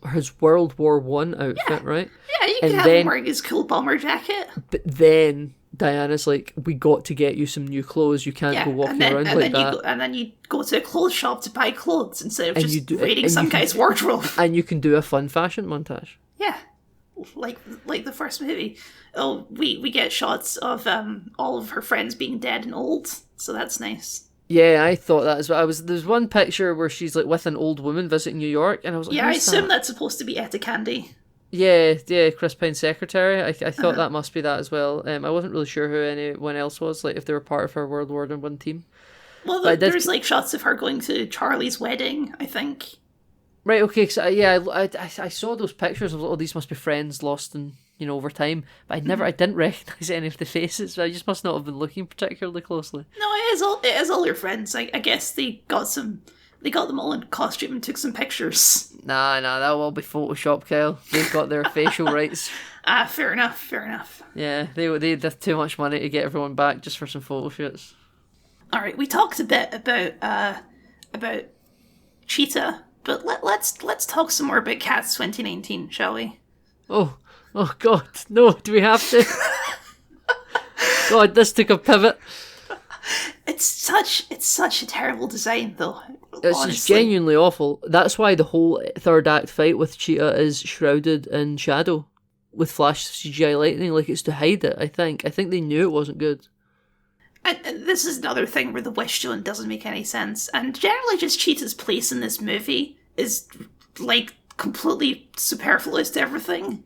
Speaker 7: War I outfit, right?
Speaker 6: Yeah, you can
Speaker 7: and
Speaker 6: have him wearing his cool bomber jacket.
Speaker 7: But then Diana's like, we got to get you some new clothes. You can't go walking around like that.
Speaker 6: And then you go to a clothes shop to buy clothes instead of
Speaker 7: And
Speaker 6: just
Speaker 7: you
Speaker 6: raiding some guy's wardrobe.
Speaker 7: And you can do a fun fashion montage.
Speaker 6: Yeah, like the first movie. Oh, we get shots of all of her friends being dead and old, so that's nice.
Speaker 7: Yeah, I thought that as well. There's one picture where she's like with an old woman visiting New York, and I was like,
Speaker 6: yeah, I assume that's supposed to be Etta Candy.
Speaker 7: Yeah, Chris Pine's secretary. I thought that must be that as well. I wasn't really sure who anyone else was, like if they were part of her World War I team.
Speaker 6: Well, there's like shots of her going to Charlie's wedding, I think.
Speaker 7: Right, okay, so I saw those pictures. I was like, oh, these must be friends lost in, over time. But I didn't recognise any of the faces. I just must not have been looking particularly closely. No,
Speaker 6: it is all your friends. I guess they got them all in costume and took some pictures.
Speaker 7: Nah, that'll all be Photoshop, Kyle. They've got their facial rights.
Speaker 6: Fair enough.
Speaker 7: Yeah, they have too much money to get everyone back just for some photo shoots.
Speaker 6: All right, we talked a bit about Cheetah, but let's talk some more about Cats 2019, shall we?
Speaker 7: Oh God, no! Do we have to? God, this took a pivot.
Speaker 6: It's such a terrible design, though.
Speaker 7: It's just genuinely awful. That's why the whole third act fight with Cheetah is shrouded in shadow, with flash CGI lightning, like it's to hide it. I think they knew it wasn't good.
Speaker 6: And this is another thing where the wish stone doesn't make any sense, and generally just Cheetah's place in this movie is like completely superfluous to everything.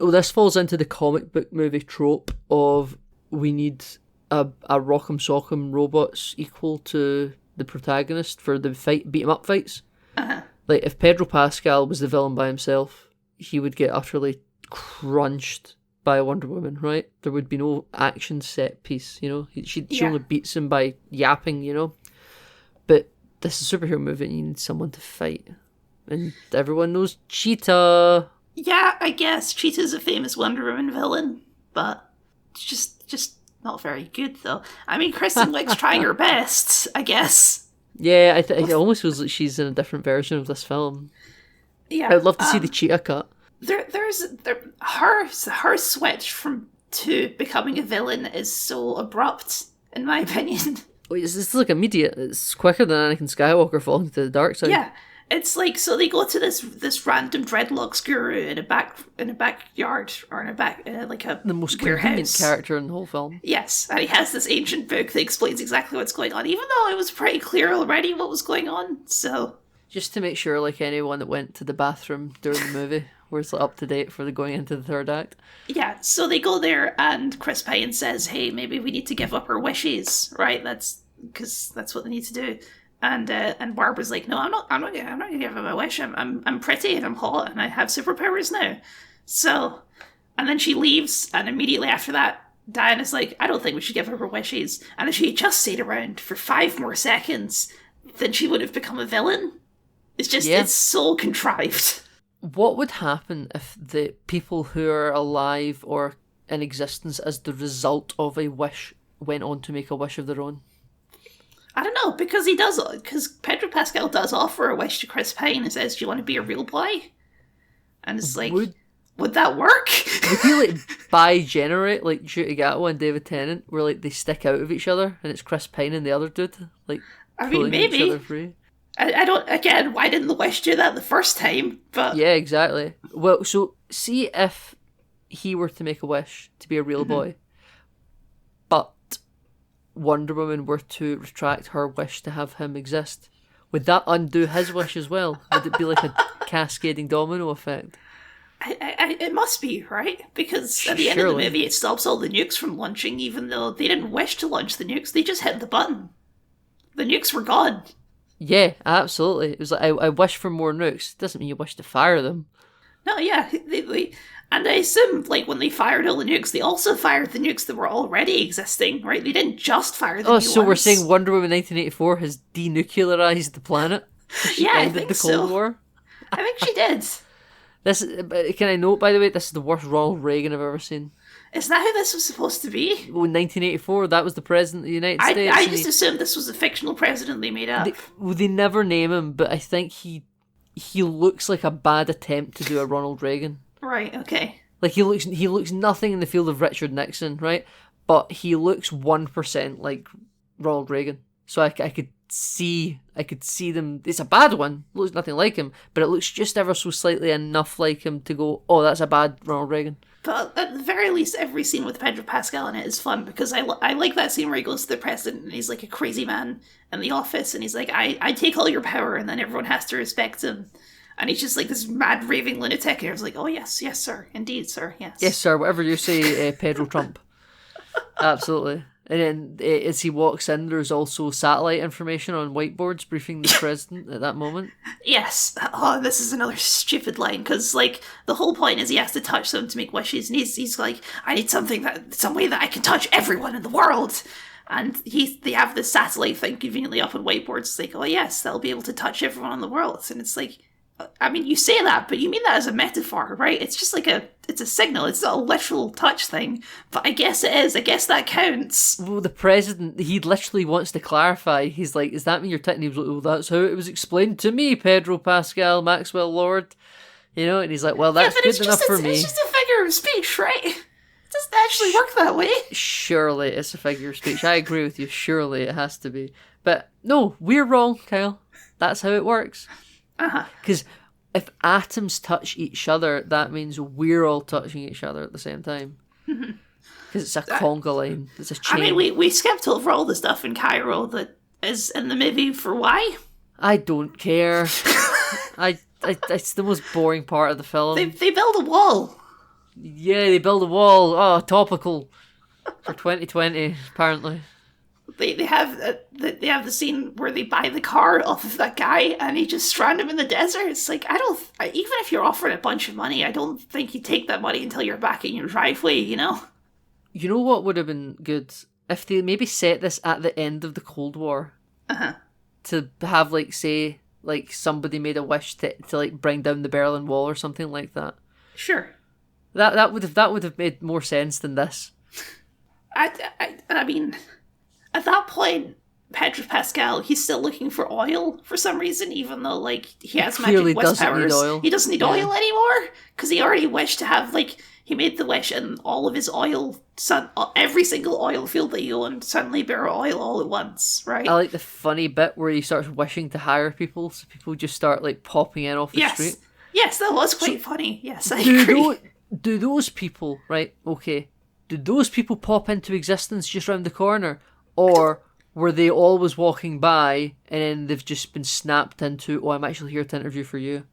Speaker 7: Oh, this falls into the comic book movie trope of we need a rock'em sock'em robots equal to the protagonist for the beat 'em up fights.
Speaker 6: Uh-huh.
Speaker 7: Like if Pedro Pascal was the villain by himself, he would get utterly crunched by a Wonder Woman, right? There would be no action set piece, She only beats him by yapping, But this is a superhero movie and you need someone to fight. And everyone knows Cheetah.
Speaker 6: Yeah, I guess Cheetah's a famous Wonder Woman villain, but it's just not very good, though. I mean, Kristen Wiig's trying her best, I guess.
Speaker 7: Yeah, it almost feels like she's in a different version of this film.
Speaker 6: Yeah,
Speaker 7: I'd love to see the Cheetah cut.
Speaker 6: Her switch to becoming a villain is so abrupt, in my opinion.
Speaker 7: Wait, it's like immediate. It's quicker than Anakin Skywalker falling to the dark side.
Speaker 6: Yeah. It's like, so they go to this random dreadlocks guru in a backyard or in a back
Speaker 7: the most
Speaker 6: warehouse.
Speaker 7: convenient character in the whole film.
Speaker 6: Yes, and he has this ancient book that explains exactly what's going on, even though it was pretty clear already what was going on. So
Speaker 7: just to make sure, like anyone that went to the bathroom during the movie was up to date for going into the third act.
Speaker 6: Yeah, so they go there, and Chris Pine says, "Hey, maybe we need to give up our wishes, right? That's what they need to do." And Barbara's like, no, I'm not gonna give him a wish. I'm pretty and I'm hot and I have superpowers now. So, and then she leaves, and immediately after that, Diana's like, I don't think we should give her her wishes. And if she had just stayed around for 5 more seconds, then she would have become a villain. It's so contrived.
Speaker 7: What would happen if the people who are alive or in existence as the result of a wish went on to make a wish of their own?
Speaker 6: I don't know, because Pedro Pascal does offer a wish to Chris Pine and says, do you want to be a real boy? And it's like, would that work?
Speaker 7: Would he like bi-generate like Judy Gatto and David Tennant, where like they stick out of each other and it's Chris Pine and the other dude, like pulling each other free?
Speaker 6: I don't, again, why didn't the wish do that the first time? But
Speaker 7: yeah, exactly. Well, so see if he were to make a wish to be a real boy, but Wonder Woman were to retract her wish to have him exist, would that undo his wish as well? Would it be like a cascading domino effect?
Speaker 6: It must be, right? Because at the end of the movie, it stops all the nukes from launching, even though they didn't wish to launch the nukes. They just hit the button. The nukes were gone.
Speaker 7: Yeah, absolutely. It was like, I wish for more nukes. Doesn't mean you wish to fire them.
Speaker 6: No, yeah. And I assume, like, when they fired all the nukes, they also fired the nukes that were already existing, right? They didn't just fire the new ones.
Speaker 7: Oh, so we're saying Wonder Woman 1984 has denuclearized the planet?
Speaker 6: Yeah, I think so.
Speaker 7: Cold War?
Speaker 6: I think she did.
Speaker 7: Can I note, by the way, this is the worst Ronald Reagan I've ever seen.
Speaker 6: Is that how this was supposed to be?
Speaker 7: Well, in 1984, that was the president of the United States.
Speaker 6: I just assumed this was a fictional president they made up.
Speaker 7: They never name him, but I think he looks like a bad attempt to do a Ronald Reagan.
Speaker 6: Right, okay.
Speaker 7: Like he looks nothing in the field of Richard Nixon, right? but he looks 1% like Ronald Reagan. So I could see them. It's a bad one. Looks nothing like him, but it looks just ever so slightly enough like him to go, oh, that's a bad Ronald Reagan.
Speaker 6: But at the very least, every scene with Pedro Pascal in it is fun, because I like that scene where he goes to the president and he's like a crazy man in the office, and he's like, I take all your power, and then everyone has to respect him. And he's just like this mad raving lunatic, and I was like, oh yes, sir, indeed, sir, yes.
Speaker 7: Yes, sir, whatever you say, Pedro Trump. Absolutely. And then as he walks in, there's also satellite information on whiteboards briefing the president at that moment.
Speaker 6: Yes. Oh, this is another stupid line, because like the whole point is he has to touch them to make wishes, and he's like, I need some way that I can touch everyone in the world. And they have this satellite thing conveniently up on whiteboards. It's like, oh yes, they'll be able to touch everyone in the world. And it's like, I mean, you say that, but you mean that as a metaphor, right? It's just like it's a signal. It's not a literal touch thing. But I guess it is. I guess that counts.
Speaker 7: Well, the president, he literally wants to clarify. He's like, does that mean you're touching? He was like, well, that's how it was explained to me, Pedro Pascal Maxwell Lord. You know, and he's like, well, that's good enough for me.
Speaker 6: It's just a figure of speech, right? It doesn't actually work that way.
Speaker 7: Surely it's a figure of speech. I agree with you. Surely it has to be. But no, we're wrong, Kyle. That's how it works. Because if atoms touch each other, that means we're all touching each other at the same time. Because it's a conga line. It's a chain.
Speaker 6: I mean, we skipped over all the stuff in Cairo that is in the movie for why?
Speaker 7: I don't care. It's the most boring part of the film.
Speaker 6: They build a wall.
Speaker 7: Yeah, they build a wall. Oh, topical. For 2020, apparently.
Speaker 6: They have the scene where they buy the car off of that guy and he just strand him in the desert. It's like, even if you're offering a bunch of money, I don't think you take that money until you're back in your driveway, you know?
Speaker 7: You know what would have been good? If they maybe set this at the end of the Cold War. To have, like, say, like, somebody made a wish to like, bring down the Berlin Wall or something like that.
Speaker 6: Sure.
Speaker 7: That would have made more sense than this.
Speaker 6: I mean, at that point, Pedro Pascal, he's still looking for oil for some reason, even though, like, he has magic west powers. He doesn't need oil anymore, because he already wished to have, like, he made the wish and all of his oil, every single oil field that he owned suddenly bear oil all at once, right?
Speaker 7: I like the funny bit where he starts wishing to hire people, so people just start, like, popping in off the street.
Speaker 6: Yes, that was quite funny. Yes, I agree.
Speaker 7: Do those people, right, okay, do those people pop into existence just round the corner? Or were they always walking by and then they've just been snapped into, oh, I'm actually here to interview for you?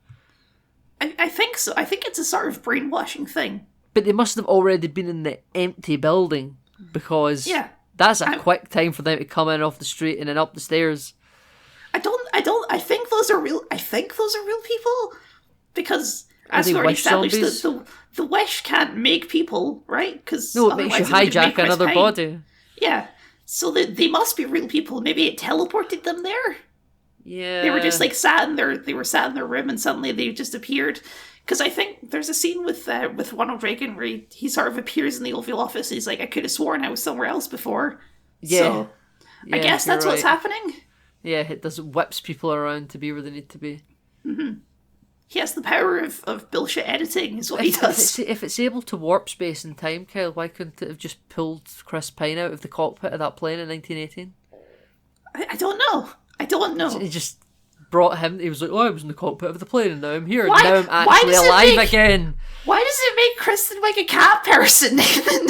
Speaker 6: I think so. I think it's a sort of brainwashing thing.
Speaker 7: But they must have already been in the empty building, because that's a quick time for them to come in off the street and then up the stairs.
Speaker 6: I think those are real people, because as we already established, the wish can't make people, right? Because
Speaker 7: no, it makes you hijack another body.
Speaker 6: Yeah. So they must be real people. Maybe it teleported them there.
Speaker 7: Yeah.
Speaker 6: They were just like sat in their room and suddenly they just appeared. Because I think there's a scene with Ronald Reagan where he sort of appears in the Oval Office and he's like, I could have sworn I was somewhere else before.
Speaker 7: Yeah.
Speaker 6: So I guess that's what's happening.
Speaker 7: Yeah, it does whips people around to be where they need to be.
Speaker 6: Mm-hmm. He has the power of bullshit editing, is what he does.
Speaker 7: If it's able to warp space and time, Kyle, why couldn't it have just pulled Chris Pine out of the cockpit of that plane in 1918?
Speaker 6: I don't know.
Speaker 7: So he just brought him. He was like, oh, I was in the cockpit of the plane and now I'm here. Why? Now I'm actually alive again.
Speaker 6: Why does it make Kristen like a cat person, Nathan?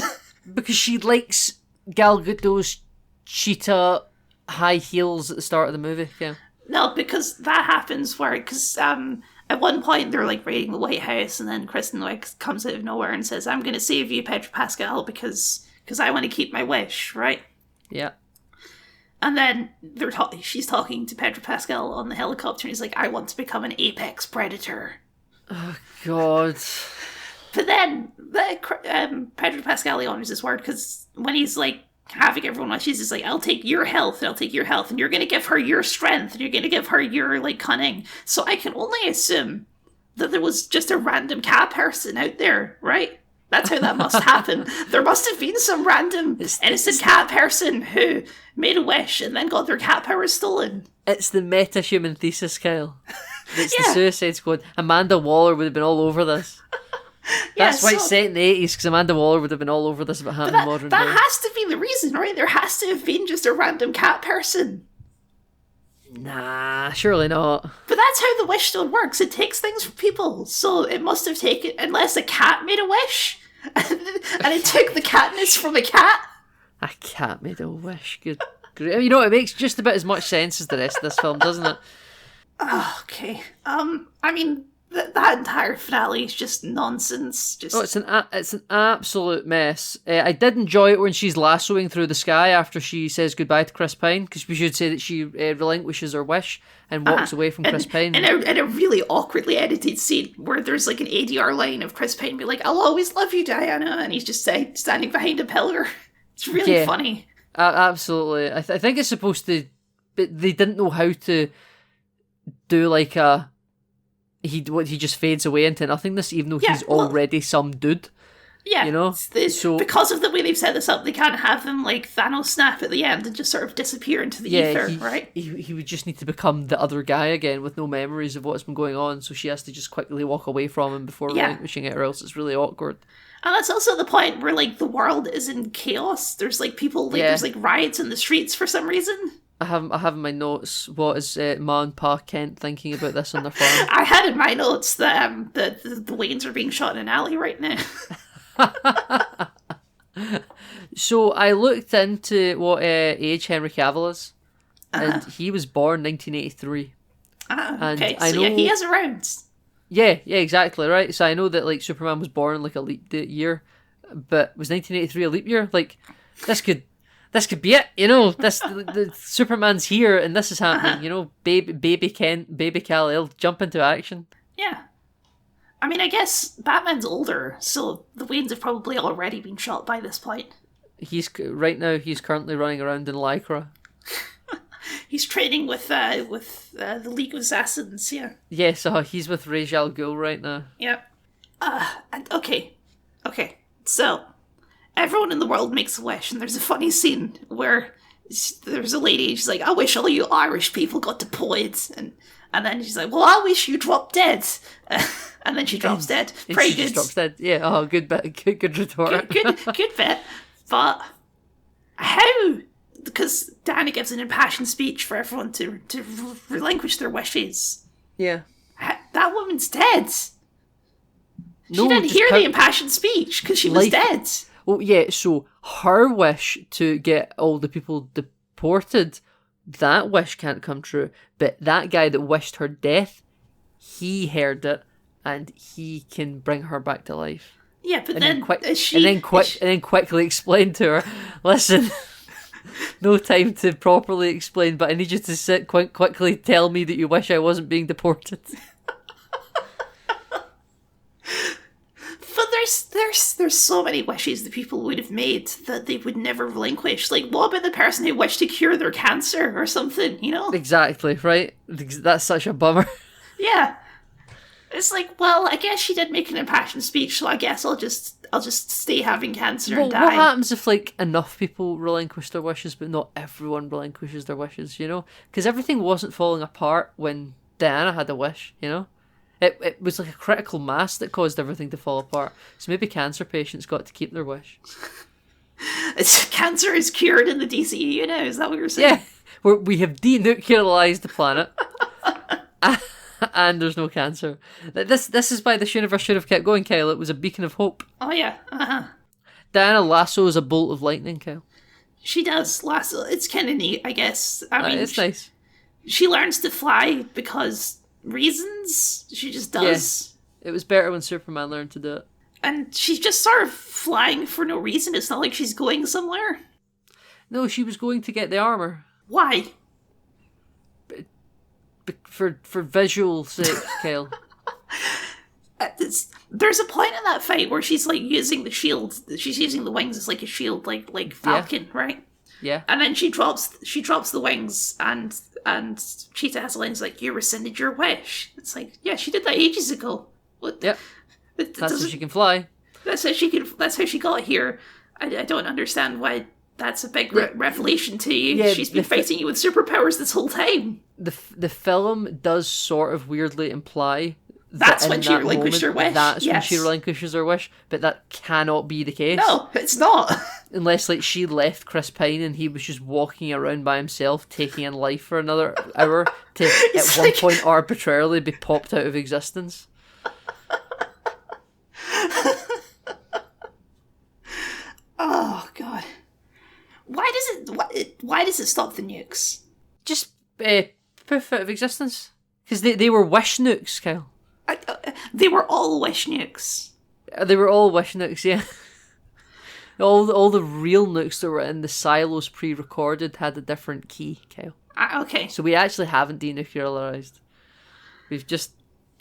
Speaker 7: Because she likes Gal Gadot's cheetah high heels at the start of the movie. Yeah. No,
Speaker 6: because that happens because at one point they're like raiding the White House and then Kristen Wiig comes out of nowhere and says, I'm going to save you, Pedro Pascal, because I want to keep my wish, right?
Speaker 7: Yeah.
Speaker 6: And then she's talking to Pedro Pascal on the helicopter and he's like, I want to become an apex predator.
Speaker 7: Oh, God.
Speaker 6: But then Pedro Pascal honors his word, because when he's like having everyone watch, he's just like, I'll take your health and you're going to give her your strength and you're going to give her your like cunning. So I can only assume that there was just a random cat person out there, right? That's how that must happen. There must have been some random innocent cat person who made a wish and then got their cat powers stolen.
Speaker 7: It's the meta-human thesis, Kyle. It's the Suicide Squad. Amanda Waller would have been all over this. That's why it's set in the 80s, because Amanda Waller would have been all over this about having modern day.
Speaker 6: That has to be the reason, right? There has to have been just a random cat person.
Speaker 7: Nah, surely not.
Speaker 6: But that's how the wish stone works. It takes things from people. So it must have taken, unless a cat made a wish, and it took the catness from a cat.
Speaker 7: A cat made a wish. Good. You know, it makes just about as much sense as the rest of this film, doesn't it?
Speaker 6: Okay. I mean, that entire finale is just nonsense.
Speaker 7: It's an absolute mess. I did enjoy it when she's lassoing through the sky after she says goodbye to Chris Pine, because we should say that she relinquishes her wish and walks away from Chris Pine.
Speaker 6: In a really awkwardly edited scene where there's like an ADR line of Chris Pine be like, "I'll always love you, Diana," and he's just standing behind a pillar. It's really funny.
Speaker 7: Absolutely. I think it's supposed to... But they didn't know how to do like a... He just fades away into nothingness, even though he's already some dude.
Speaker 6: Yeah,
Speaker 7: you know.
Speaker 6: So because of the way they've set this up, they can't have him like Thanos snap at the end and just sort of disappear into the ether, right?
Speaker 7: He would just need to become the other guy again with no memories of what's been going on. So she has to just quickly walk away from him before relinquishing it, or else it's really awkward.
Speaker 6: And that's also the point where like the world is in chaos. There's like people there's like riots in the streets for some reason.
Speaker 7: I have in my notes, what is Ma and Pa Kent thinking about this on their farm?
Speaker 6: I had in my notes that the Waynes are being shot in an alley right now.
Speaker 7: So I looked into what age Henry Cavill is, and he was born 1983.
Speaker 6: Okay, so he is around.
Speaker 7: Yeah, exactly, right. So I know that like Superman was born like a leap year, but was 1983 a leap year? Like this could be it, you know. The Superman's here and this is happening, you know. Baby Kal-El jump into action.
Speaker 6: Yeah, I mean, I guess Batman's older, so the Waynes have probably already been shot by this point. He's
Speaker 7: currently running around in Lycra.
Speaker 6: He's training with the League of Assassins, yeah.
Speaker 7: Yes, he's with Ra's al Ghul right now.
Speaker 6: Yep. Okay. So, everyone in the world makes a wish, and there's a funny scene where there's a lady, she's like, "I wish all you Irish people got deported," and then she's like, "Well, I wish you dropped dead," and then she drops dead. Pretty good.
Speaker 7: Just drops dead. Yeah. Oh, good bit. Good retort.
Speaker 6: Good bit. But how? Because Diana gives an impassioned speech for everyone to relinquish their wishes.
Speaker 7: Yeah.
Speaker 6: That woman's dead. She didn't hear the impassioned speech because she was dead.
Speaker 7: Well, yeah, so her wish to get all the people deported, that wish can't come true. But that guy that wished her death, he heard it, and he can bring her back to life.
Speaker 6: Yeah, but
Speaker 7: then quickly explain to her, listen... No time to properly explain, but I need you to sit quickly tell me that you wish I wasn't being deported.
Speaker 6: But there's so many wishes that people would have made that they would never relinquish. Like, what about the person who wished to cure their cancer or something, you know?
Speaker 7: Exactly, right? That's such a bummer.
Speaker 6: Yeah. It's like, well, I guess she did make an impassioned speech, so I guess I'll just stay having cancer and die.
Speaker 7: What happens if like enough people relinquish their wishes, but not everyone relinquishes their wishes? You know, because everything wasn't falling apart when Diana had a wish. You know, it was like a critical mass that caused everything to fall apart. So maybe cancer patients got to keep their wish.
Speaker 6: Cancer is cured in the DCEU now. Is that what you're saying?
Speaker 7: Yeah, we have denuclearized the planet. And there's no cancer. This is why this universe should have kept going, Kyle. It was a beacon of hope.
Speaker 6: Oh, yeah.
Speaker 7: Diana lassos a bolt of lightning, Kyle.
Speaker 6: She does lasso. It's kind of neat, I guess. I mean,
Speaker 7: it's nice.
Speaker 6: She learns to fly because reasons. She just does.
Speaker 7: Yeah. It was better when Superman learned to do it.
Speaker 6: And she's just sort of flying for no reason. It's not like she's going somewhere.
Speaker 7: No, she was going to get the armor.
Speaker 6: Why?
Speaker 7: For visual sake, Kyle.
Speaker 6: There's a point in that fight where she's like using the shield. She's using the wings as like a shield, like Falcon, right?
Speaker 7: Yeah.
Speaker 6: And then she drops the wings, and Cheetah has a line like, "You rescinded your wish." It's like, yeah, she did that ages ago. What?
Speaker 7: Yep. That's how she can fly.
Speaker 6: That's how she got here. I don't understand why. That's a big revelation to you.
Speaker 7: Yeah,
Speaker 6: she's been fighting you with superpowers this whole time.
Speaker 7: The film does sort of weirdly imply
Speaker 6: That's when she relinquished her wish.
Speaker 7: That's when
Speaker 6: yes.
Speaker 7: she relinquishes her wish, but that cannot be the case.
Speaker 6: No, it's not.
Speaker 7: Unless, like, she left Chris Pine and he was just walking around by himself, taking in life for another hour to, at one point, arbitrarily be popped out of existence.
Speaker 6: Oh, God. Why does it stop the nukes?
Speaker 7: Just poof out of existence. Because they were wish nukes, Kyle.
Speaker 6: They were all wish nukes.
Speaker 7: They were all wish nukes, yeah. All the real nukes that were in the silos pre-recorded had a different key, Kyle.
Speaker 6: Okay.
Speaker 7: So we actually haven't denuclearized. We've just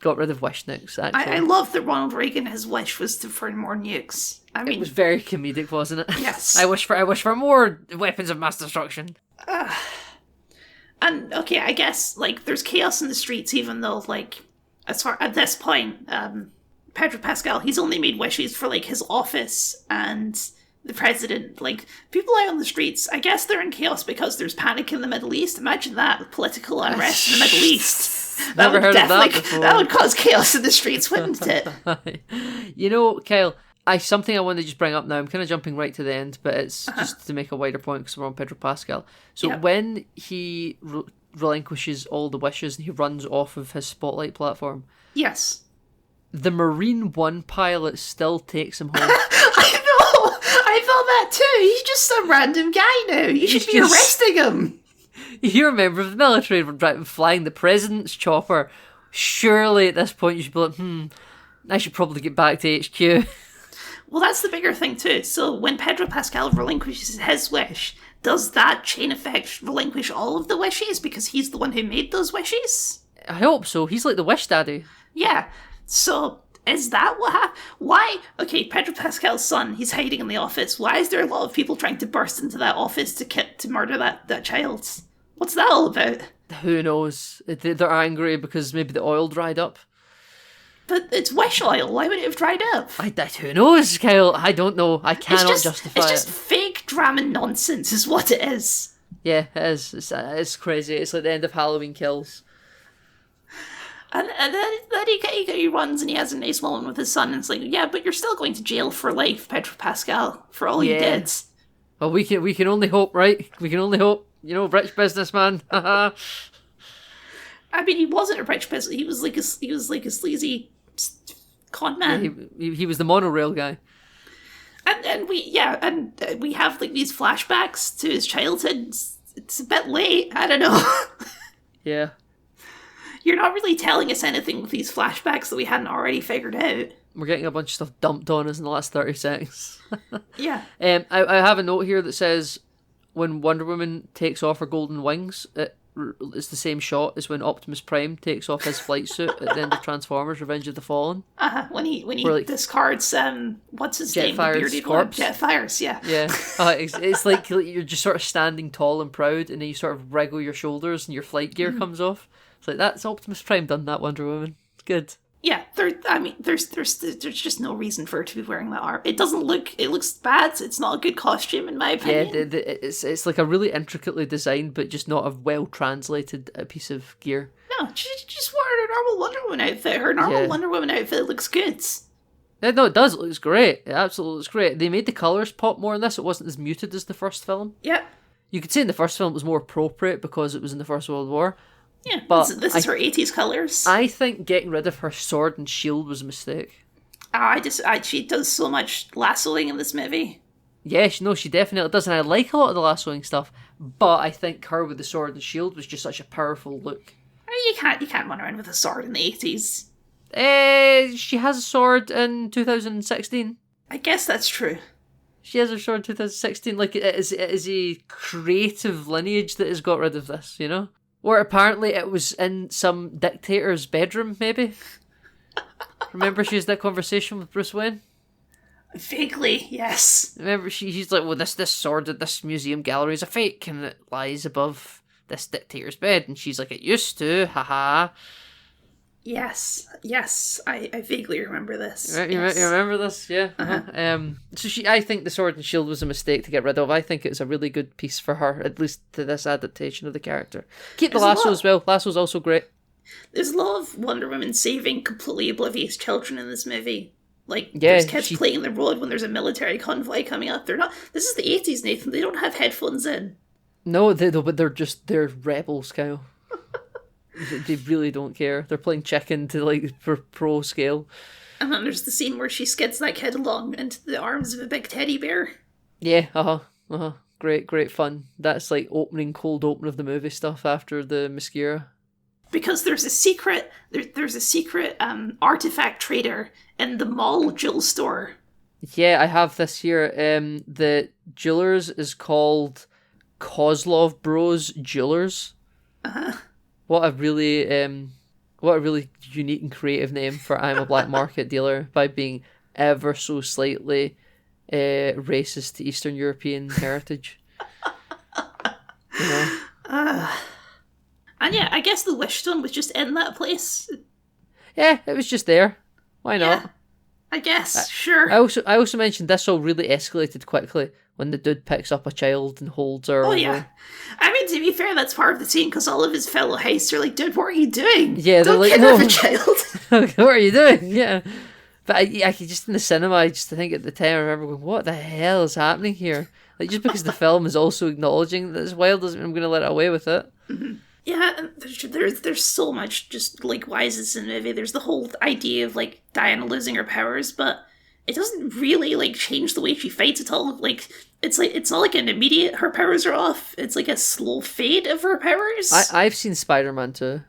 Speaker 7: got rid of wish nukes, actually.
Speaker 6: I love that Ronald Reagan, his wish was for more nukes. I mean,
Speaker 7: it was very comedic, wasn't it?
Speaker 6: Yes.
Speaker 7: I wish for more weapons of mass destruction.
Speaker 6: And okay, I guess like there's chaos in the streets, even though like as far at this point, Pedro Pascal, he's only made wishes for like his office and the president. Like people out on the streets, I guess they're in chaos because there's panic in the Middle East. Imagine that, political unrest in the Middle East.
Speaker 7: Never heard of that before.
Speaker 6: That would cause chaos in the streets, wouldn't it?
Speaker 7: You know, Kyle, something I want to just bring up now. I'm kind of jumping right to the end, but it's just to make a wider point because we're on Pedro Pascal. So when he relinquishes all the wishes and he runs off of his spotlight platform,
Speaker 6: yes,
Speaker 7: the Marine One pilot still takes him home.
Speaker 6: I know. I thought that too. He's just some random guy now. You should be arresting him.
Speaker 7: You're a member of the military flying the president's chopper. Surely at this point you should be like, I should probably get back to HQ.
Speaker 6: Well, that's the bigger thing too. So when Pedro Pascal relinquishes his wish, does that chain effect relinquish all of the wishes because he's the one who made those wishes?
Speaker 7: I hope so. He's like the wish daddy.
Speaker 6: Yeah. So is that what happened? Why? Okay, Pedro Pascal's son, he's hiding in the office. Why is there a lot of people trying to burst into that office to murder that child? What's that all about?
Speaker 7: Who knows? They're angry because maybe the oil dried up.
Speaker 6: But it's wish oil. Why would it have dried up?
Speaker 7: Who knows, Kyle? I don't know. I cannot justify it.
Speaker 6: It's just fake drama nonsense is what it is.
Speaker 7: Yeah, it is. It's crazy. It's like the end of Halloween Kills.
Speaker 6: And then he runs and he has a nice moment with his son and it's like, yeah, but you're still going to jail for life, Pedro Pascal, for all you did.
Speaker 7: Well, we can only hope, right? We can only hope. You know, rich businessman. I
Speaker 6: mean, he wasn't a rich business. He was like a sleazy con man.
Speaker 7: Yeah, he was the monorail guy.
Speaker 6: And we have like these flashbacks to his childhood. It's a bit late. I don't know.
Speaker 7: Yeah.
Speaker 6: You're not really telling us anything with these flashbacks that we hadn't already figured out.
Speaker 7: We're getting a bunch of stuff dumped on us in the last 30 seconds.
Speaker 6: Yeah.
Speaker 7: I have a note here that says when Wonder Woman takes off her golden wings, it's the same shot as when Optimus Prime takes off his flight suit at the end of Transformers: Revenge of the Fallen.
Speaker 6: When he discards what's his name? The bearded one. Jetfire's, yeah.
Speaker 7: Yeah. It's like you're just sort of standing tall and proud, and then you sort of wriggle your shoulders, and your flight gear comes off. It's like that's Optimus Prime done that, Wonder Woman. It's good.
Speaker 6: Yeah, there's just no reason for her to be wearing that armor. It looks bad. It's not a good costume in my opinion.
Speaker 7: Yeah, it's like a really intricately designed, but just not a well translated piece of gear.
Speaker 6: No, she just wore her normal Wonder Woman outfit. Her normal Wonder Woman outfit looks good.
Speaker 7: Yeah, no, it does. It looks great. It absolutely looks great. They made the colours pop more in this. It wasn't as muted as the first film.
Speaker 6: Yeah.
Speaker 7: You could say in the first film it was more appropriate because it was in the First World War.
Speaker 6: Yeah, but this is her 80s colours.
Speaker 7: I think getting rid of her sword and shield was a mistake.
Speaker 6: She does so much lassoing in this movie.
Speaker 7: Yeah, she definitely does, and I like a lot of the lassoing stuff, but I think her with the sword and shield was just such a powerful look.
Speaker 6: You can't run around with a sword in the 80s.
Speaker 7: She has a sword in 2016.
Speaker 6: I guess that's true.
Speaker 7: She has her sword in 2016. Like, it is a creative lineage that has got rid of this, you know? Or apparently it was in some dictator's bedroom, maybe? Remember she has that conversation with Bruce Wayne?
Speaker 6: Vaguely, yes.
Speaker 7: Remember she's like, well, this sword at this museum gallery is a fake, and it lies above this dictator's bed. And she's like, it used to, haha.
Speaker 6: Yes, I vaguely remember this.
Speaker 7: You remember this? Yeah. So I think the sword and shield was a mistake to get rid of. I think it was a really good piece for her, at least to this adaptation of the character. Keep the lasso as well. Lasso's also great.
Speaker 6: There's a lot of Wonder Woman saving completely oblivious children in this movie. Like,
Speaker 7: Yeah,
Speaker 6: there's kids playing the road when there's a military convoy coming up. They're not. This is the 80s, Nathan. They don't have headphones in.
Speaker 7: No, but they're rebels, Kyle. They really don't care. They're playing chicken to like pro scale.
Speaker 6: And then there's the scene where she skids that kid along into the arms of a big teddy bear.
Speaker 7: Yeah, Great fun. That's like cold open of the movie stuff after the mascara.
Speaker 6: Because there's a secret, there's a secret artifact trader in the mall jewel store.
Speaker 7: Yeah, I have this here. The jewelers is called Kozlov Bros Jewelers. What a really unique and creative name for I'm a black market dealer by being ever so slightly racist to Eastern European heritage. You know?
Speaker 6: And yeah, I guess the Wish Stone was just in that place.
Speaker 7: Yeah, it was just there. Why not?
Speaker 6: Yeah, I guess, sure.
Speaker 7: I also mentioned this all really escalated quickly when the dude picks up a child and holds her.
Speaker 6: Oh
Speaker 7: over.
Speaker 6: yeah. I mean, to be fair, that's part of the scene because all of his fellow heists are like, dude, what are you doing?
Speaker 7: Yeah, they're
Speaker 6: Don't
Speaker 7: like,
Speaker 6: kidnap
Speaker 7: no.
Speaker 6: a child.
Speaker 7: What are you doing? Yeah. But I just in the cinema, I think at the time I remember going, what the hell is happening here? Like, just because the film is also acknowledging that it's wild doesn't mean I'm going to let it away with it.
Speaker 6: Mm-hmm. Yeah, and there's so much just like why is this in the movie? There's the whole idea of like Diana losing her powers, but it doesn't really like change the way she fights at all. Like it's not like an immediate her powers are off. It's like a slow fade of her powers.
Speaker 7: I've seen Spider-Man 2.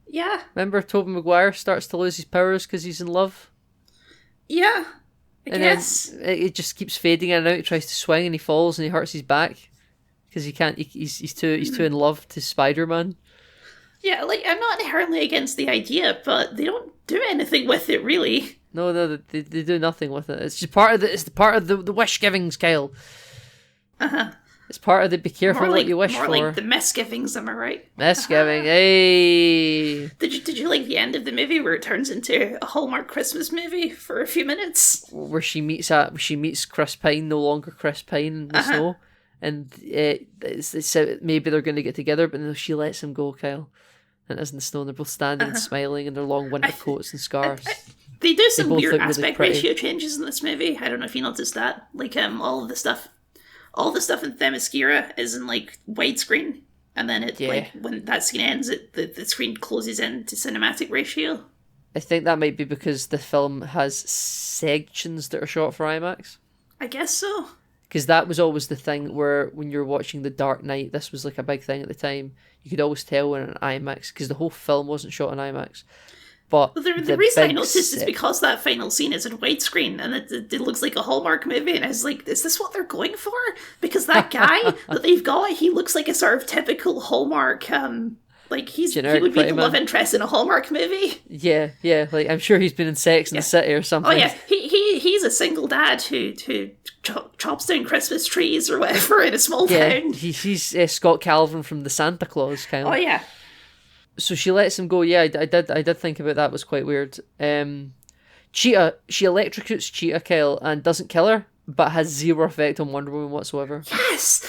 Speaker 6: Yeah.
Speaker 7: Remember Tobey Maguire starts to lose his powers because he's in love?
Speaker 6: Yeah. I
Speaker 7: And
Speaker 6: guess.
Speaker 7: then it just keeps fading in and out. He tries to swing and he falls and he hurts his back because he can't. He's too in love to Spider-Man.
Speaker 6: Yeah, like I'm not inherently against the idea, but they don't do anything with it really.
Speaker 7: No, they do nothing with it. It's just part of the wish givings, Kyle. It's part of the be careful what you wish
Speaker 6: more
Speaker 7: for.
Speaker 6: like the misgivings, am I right?
Speaker 7: Misgiving, hey.
Speaker 6: Did you like the end of the movie where it turns into a Hallmark Christmas movie for a few minutes?
Speaker 7: Where she meets Chris Pine, no longer Chris Pine in the snow, and it's maybe they're going to get together, but no, she lets him go, Kyle, and it is in the snow, and they're both standing and smiling in their long winter coats and scarves.
Speaker 6: They do some
Speaker 7: both
Speaker 6: weird
Speaker 7: look really
Speaker 6: aspect
Speaker 7: pretty.
Speaker 6: ratio changes in this movie. I don't know if you noticed that. Like all the stuff in Themyscira is in like widescreen, and then it like when that scene ends, the screen closes in to cinematic ratio.
Speaker 7: I think that might be because the film has sections that are shot for IMAX.
Speaker 6: I guess so.
Speaker 7: Because that was always the thing where when you're watching The Dark Knight, this was like a big thing at the time. You could always tell when an IMAX, because the whole film wasn't shot on IMAX. But
Speaker 6: the reason I noticed is because that final scene is in widescreen and it looks like a Hallmark movie, and I was like, is this what they're going for? Because that guy that they've got, he looks like a sort of typical Hallmark, like he would be the love interest in a Hallmark movie.
Speaker 7: Yeah, like I'm sure he's been in Sex in the City or something.
Speaker 6: Oh yeah, he's a single dad who chops down Christmas trees or whatever in a small town.
Speaker 7: He's Scott Calvin from the Santa Claus kind of.
Speaker 6: Oh yeah.
Speaker 7: So she lets him go. Yeah, I did think about that. Was quite weird. Cheetah, she electrocutes Cheetah, Kyle, and doesn't kill her, but has zero effect on Wonder Woman whatsoever.
Speaker 6: Yes!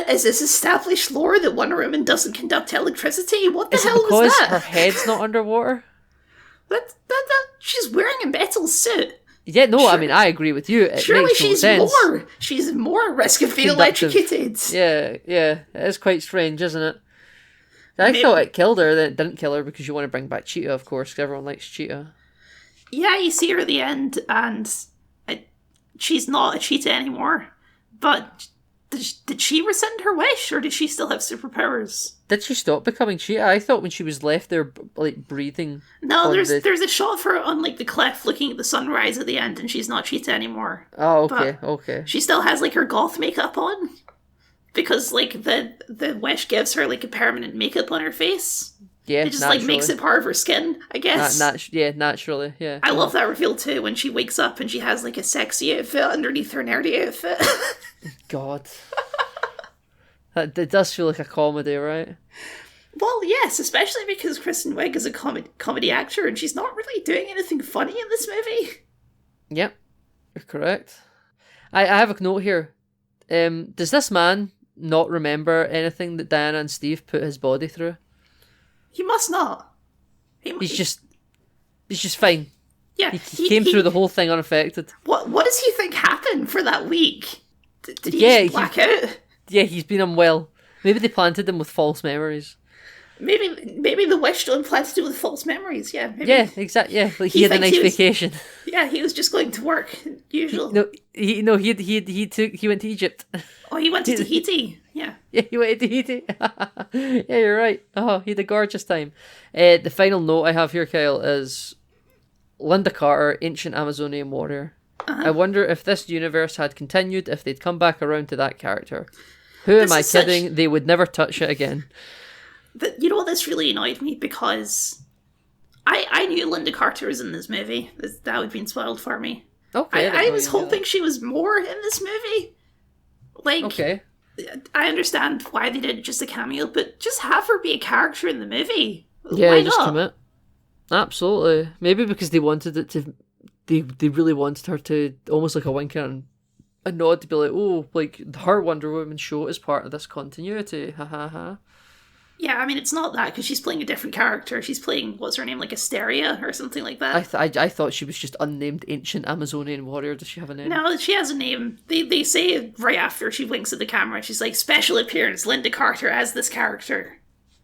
Speaker 6: Is this established lore that Wonder Woman doesn't conduct electricity? What the hell
Speaker 7: because
Speaker 6: was that?
Speaker 7: her head's not underwater?
Speaker 6: That she's wearing a metal suit.
Speaker 7: Yeah, no, I mean, I agree with you. It
Speaker 6: Surely
Speaker 7: makes no sense.
Speaker 6: she's more at risk of being electrocuted.
Speaker 7: Yeah, it is quite strange, isn't it? I thought it killed her, then it didn't kill her because you want to bring back Cheetah, of course, because everyone likes Cheetah.
Speaker 6: Yeah, you see her at the end, and she's not a cheetah anymore. But did she rescind her wish, or does she still have superpowers?
Speaker 7: Did she stop becoming Cheetah? I thought when she was left there, like, breathing...
Speaker 6: No, there's a shot of her on, like, the cliff looking at the sunrise at the end, and she's not Cheetah anymore.
Speaker 7: Oh, okay,
Speaker 6: but
Speaker 7: okay.
Speaker 6: She still has, like, her goth makeup on. Because, like, the wish gives her, like, a permanent makeup on her face.
Speaker 7: Yeah,
Speaker 6: it just,
Speaker 7: naturally.
Speaker 6: like, makes it part of her skin, I guess.
Speaker 7: Naturally, yeah.
Speaker 6: I love that reveal, too, when she wakes up and she has, like, a sexy outfit underneath her nerdy outfit.
Speaker 7: God. It does feel like a comedy, right?
Speaker 6: Well, yes, especially because Kristen Wiig is a comedy actor and she's not really doing anything funny in this movie.
Speaker 7: Yep, you're correct. I have a note here. Does this man not remember anything that Diana and Steve put his body through?
Speaker 6: He must not.
Speaker 7: He's just fine.
Speaker 6: Yeah,
Speaker 7: He came through the whole thing unaffected.
Speaker 6: What does he think happened for that week? Did he just black out?
Speaker 7: Yeah, he's been unwell. Maybe they planted him with false memories.
Speaker 6: Maybe the wish stone planted him with false memories. Yeah. Maybe.
Speaker 7: Yeah, exactly. Yeah, like he had a nice vacation.
Speaker 6: Yeah, he was just going to work. Usual.
Speaker 7: He went to Egypt.
Speaker 6: Oh, he went to Tahiti. Yeah.
Speaker 7: Yeah, he went to Tahiti. Yeah, you're right. Oh, he had a gorgeous time. The final note I have here, Kyle, is Linda Carter, ancient Amazonian warrior. I wonder if this universe had continued, if they'd come back around to that character. Who am I kidding? They would never touch it again.
Speaker 6: You know what? This really annoyed me because I knew Linda Carter was in this movie. That would have been spoiled for me.
Speaker 7: Okay.
Speaker 6: I was hoping she was more in this movie. Like, okay. I understand why they did just a cameo, but just have her be a character in the movie.
Speaker 7: Yeah,
Speaker 6: why
Speaker 7: just
Speaker 6: not?
Speaker 7: commit. Absolutely. Maybe because they wanted it to. They really wanted her to almost like a wink and a nod to be like, oh, like her Wonder Woman show is part of this continuity. Ha ha ha.
Speaker 6: Yeah, I mean, it's not that, because she's playing a different character. She's playing, what's her name, like Asteria or something like that.
Speaker 7: I thought she was just unnamed ancient Amazonian warrior. Does she have a name?
Speaker 6: No, she has a name. They say right after she winks at the camera, she's like, special appearance, Linda Carter as this character.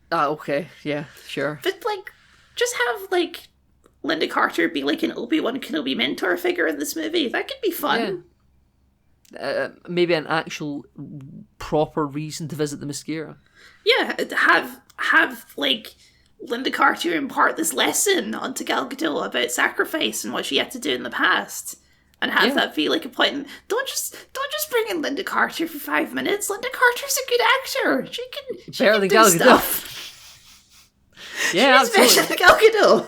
Speaker 7: Ah, okay. Yeah, sure.
Speaker 6: But, like, just have, like, Linda Carter be, like, an Obi-Wan Kenobi mentor figure in this movie. That could be fun.
Speaker 7: Yeah. Maybe an actual proper reason to visit the Mascara.
Speaker 6: Yeah, have like Linda Carter impart this lesson onto Gal Gadot about sacrifice and what she had to do in the past, and have that be like a point. In, don't just bring in Linda Carter for 5 minutes. Linda Carter's a good actor. She can do
Speaker 7: Gal
Speaker 6: stuff.
Speaker 7: Yeah, absolutely.
Speaker 6: Better than Gal Gadot.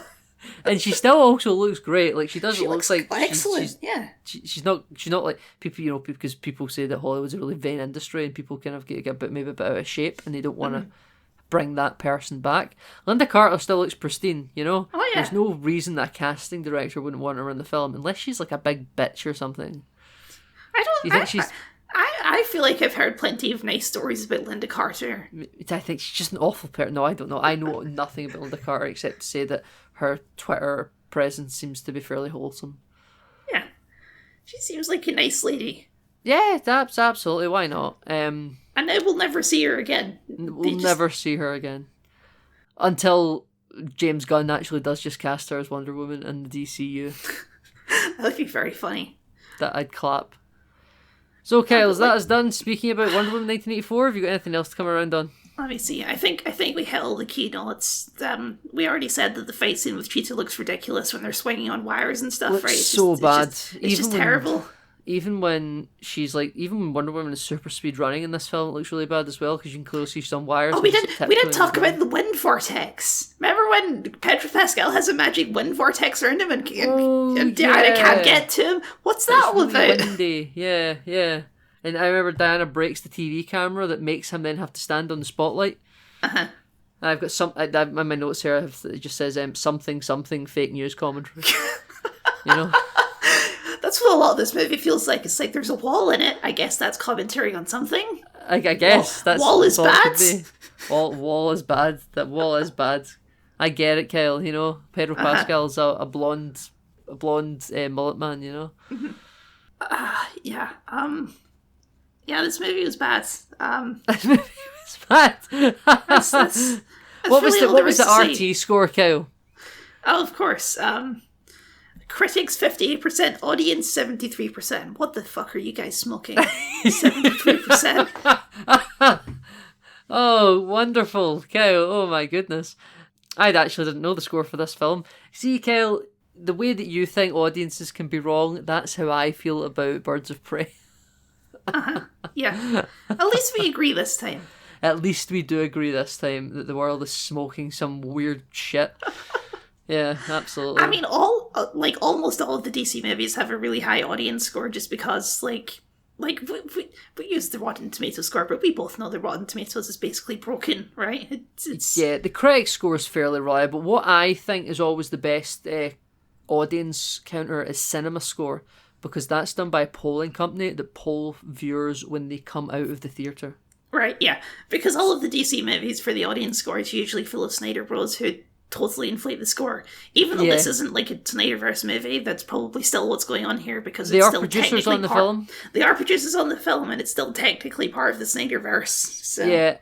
Speaker 7: And she still also looks great. Like she doesn't look like
Speaker 6: excellent.
Speaker 7: She's not like people. You know, because people say that Hollywood's a really vain industry, and people kind of get a bit out of shape, and they don't want to bring that person back. Linda Carter still looks pristine. You know, there's no reason that a casting director wouldn't want her in the film unless she's like a big bitch or something.
Speaker 6: I feel like I've heard plenty of nice stories about Linda Carter.
Speaker 7: I think she's just an awful person. No, I don't know. I know nothing about Linda Carter except to say that her Twitter presence seems to be fairly wholesome.
Speaker 6: Yeah. She seems like a nice lady.
Speaker 7: Yeah, that's absolutely. Why not?
Speaker 6: And I will never see her again.
Speaker 7: We'll never see her again. Until James Gunn actually does just cast her as Wonder Woman in the DCU.
Speaker 6: That would be very funny.
Speaker 7: That I'd clap. So, Kyle, as that is done, speaking about Wonder Woman 1984, have you got anything else to come around on?
Speaker 6: Let me see. I think we hit all the key notes. We already said that the fight scene with Cheetah looks ridiculous when they're swinging on wires and stuff, right?
Speaker 7: It's so bad.
Speaker 6: It's just terrible.
Speaker 7: Even when she's like, even when Wonder Woman is super speed running in this film, it looks really bad as well because you can clearly see she's on wires.
Speaker 6: Oh, we didn't talk about the wind vortex. Remember when Pedro Pascal has a magic wind vortex around him and Diana can't get to him? What's that all about?
Speaker 7: Windy. Yeah. And I remember Diana breaks the TV camera that makes him then have to stand on the spotlight.
Speaker 6: Uh-huh.
Speaker 7: I've got in my notes here. It just says something fake news commentary. You know.
Speaker 6: That's what a lot of this movie feels like. It's like there's a wall in it. I guess that's commentary on something.
Speaker 7: I guess that's
Speaker 6: wall is bad.
Speaker 7: Wall is bad. That wall is bad. I get it, Kyle. You know, Pedro Pascal's a blonde mullet man. You know.
Speaker 6: Yeah. Yeah, this movie was bad.
Speaker 7: This movie was bad. What was the RT score, Kyle?
Speaker 6: Oh, of course. Critics 58%, audience 73%. What the fuck are you guys smoking? 73%.
Speaker 7: Oh, wonderful, Kyle. Oh my goodness. I actually didn't know the score for this film. See, Kyle, the way that you think audiences can be wrong, that's how I feel about Birds of Prey.
Speaker 6: Yeah. At least we agree this time.
Speaker 7: At least we do agree this time that the world is smoking some weird shit. Yeah, absolutely.
Speaker 6: I mean, almost all of the DC movies have a really high audience score just because, we use the Rotten Tomatoes score, but we both know the Rotten Tomatoes is basically broken, right?
Speaker 7: Yeah, the critic score is fairly reliable. What I think is always the best audience counter is cinema score, because that's done by a polling company that poll viewers when they come out of the theatre.
Speaker 6: Right, yeah. Because all of the DC movies for the audience score is usually full of Snyder Bros who totally inflate the score. Even though this isn't like a SnyderVerse movie, that's probably still what's going on here, because
Speaker 7: They
Speaker 6: it's
Speaker 7: are
Speaker 6: still
Speaker 7: producers on the film.
Speaker 6: They are producers on the film, and it's still technically part of the SnyderVerse. So.
Speaker 7: Yeah,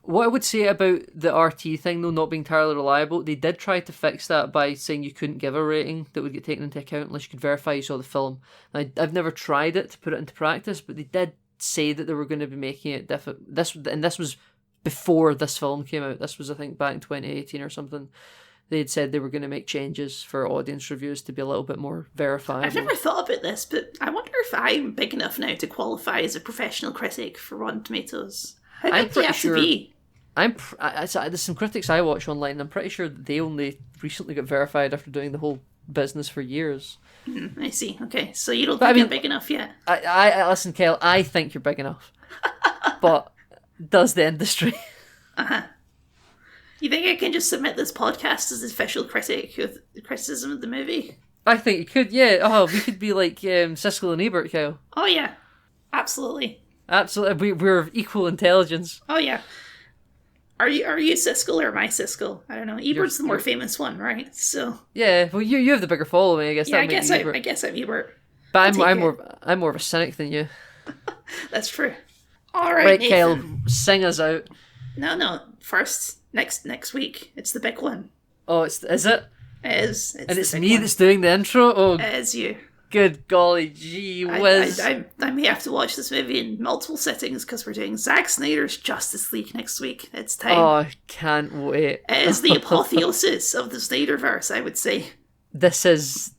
Speaker 7: what I would say about the RT thing, though, not being entirely reliable, they did try to fix that by saying you couldn't give a rating that would get taken into account unless you could verify you saw the film. I've never tried it to put it into practice, but they did say that they were going to be making it this was before this film came out. This was, I think, back in 2018 or something. They had said they were going to make changes for audience reviews to be a little bit more verifiable.
Speaker 6: I've never thought about this, but I wonder if I'm big enough now to qualify as a professional critic for Rotten Tomatoes. How big do you have to be?
Speaker 7: There's some critics I watch online, and I'm pretty sure that they only recently got verified after doing the whole business for years.
Speaker 6: I see. Okay, so you don't think I'm big enough yet?
Speaker 7: I listen, Kyle, I think you're big enough. But does the industry?
Speaker 6: You think I can just submit this podcast as official critic of the criticism of the movie?
Speaker 7: I think you could, yeah. Oh, we could be like Siskel and Ebert, Kyle.
Speaker 6: Oh, yeah. Absolutely.
Speaker 7: Absolutely. We're of equal intelligence.
Speaker 6: Oh, yeah. Are you Siskel or my Siskel? I don't know. Ebert's the more famous one, right? So
Speaker 7: yeah, well, you have the bigger following, I guess.
Speaker 6: Yeah, I guess I'm Ebert.
Speaker 7: But I'm more of a cynic than you.
Speaker 6: That's true. All right, Nathan.
Speaker 7: Kyle, sing us out.
Speaker 6: No. First, next week, it's the big one.
Speaker 7: Oh, is it?
Speaker 6: It is.
Speaker 7: It's me that's doing the intro. Oh,
Speaker 6: it is you.
Speaker 7: Good golly, gee whiz.
Speaker 6: I may have to watch this movie in multiple sittings because we're doing Zack Snyder's Justice League next week. It's time.
Speaker 7: Oh, I can't wait.
Speaker 6: It is the apotheosis of the SnyderVerse, I would say.
Speaker 7: This is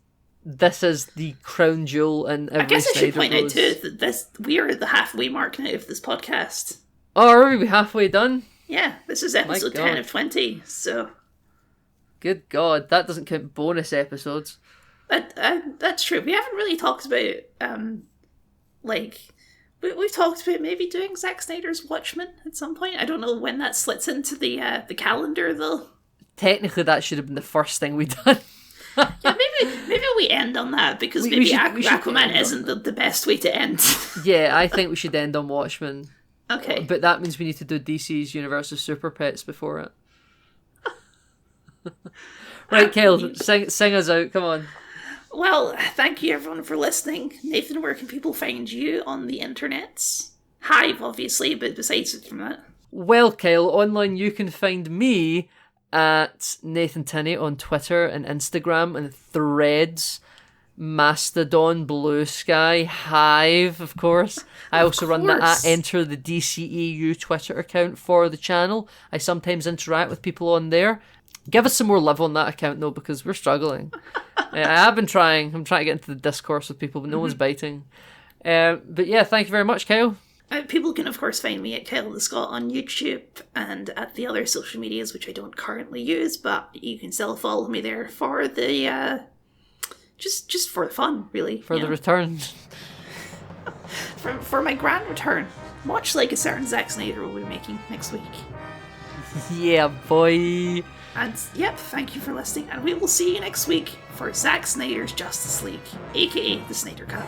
Speaker 7: the crown jewel in every
Speaker 6: I guess I should
Speaker 7: Snyder
Speaker 6: point out
Speaker 7: Bros.
Speaker 6: too that we are at the halfway mark now of this podcast.
Speaker 7: Oh, are we halfway done?
Speaker 6: Yeah, this is episode 10 of 20, so...
Speaker 7: Good God, that doesn't count bonus episodes.
Speaker 6: That's true. We haven't really talked about, we've talked about maybe doing Zack Snyder's Watchmen at some point. I don't know when that slits into the calendar, though.
Speaker 7: Technically, that should have been the first thing we done.
Speaker 6: Yeah, maybe we end on that, because maybe Aquaman isn't the best way to end.
Speaker 7: Yeah, I think we should end on Watchmen.
Speaker 6: Okay.
Speaker 7: But that means we need to do DC's Universe of Super Pets before it. Right, Kale, sing us out, come on.
Speaker 6: Well, thank you everyone for listening. Nathan, where can people find you on the internets? Hive, obviously, but besides from that.
Speaker 7: Well, Kyle, online you can find me at Nathan Tinney on Twitter and Instagram and Threads, Mastodon, Blue Sky, Hive, of course. I also run the Enter the DCEU Twitter account for the channel. I sometimes interact with people on there. Give us some more love on that account, though, because we're struggling. I have been trying. I'm trying to get into the discourse with people, but no one's biting. But yeah, thank you very much, Kyle.
Speaker 6: People can, of course, find me at Kyle the Scott on YouTube and at the other social medias, which I don't currently use, but you can still follow me there for the... just for the fun, really.
Speaker 7: For the return.
Speaker 6: for my grand return. Much like a certain Zack Snyder will be making next week.
Speaker 7: Yeah, boy.
Speaker 6: And yep, thank you for listening, and we will see you next week for Zack Snyder's Justice League, aka the Snyder Cut.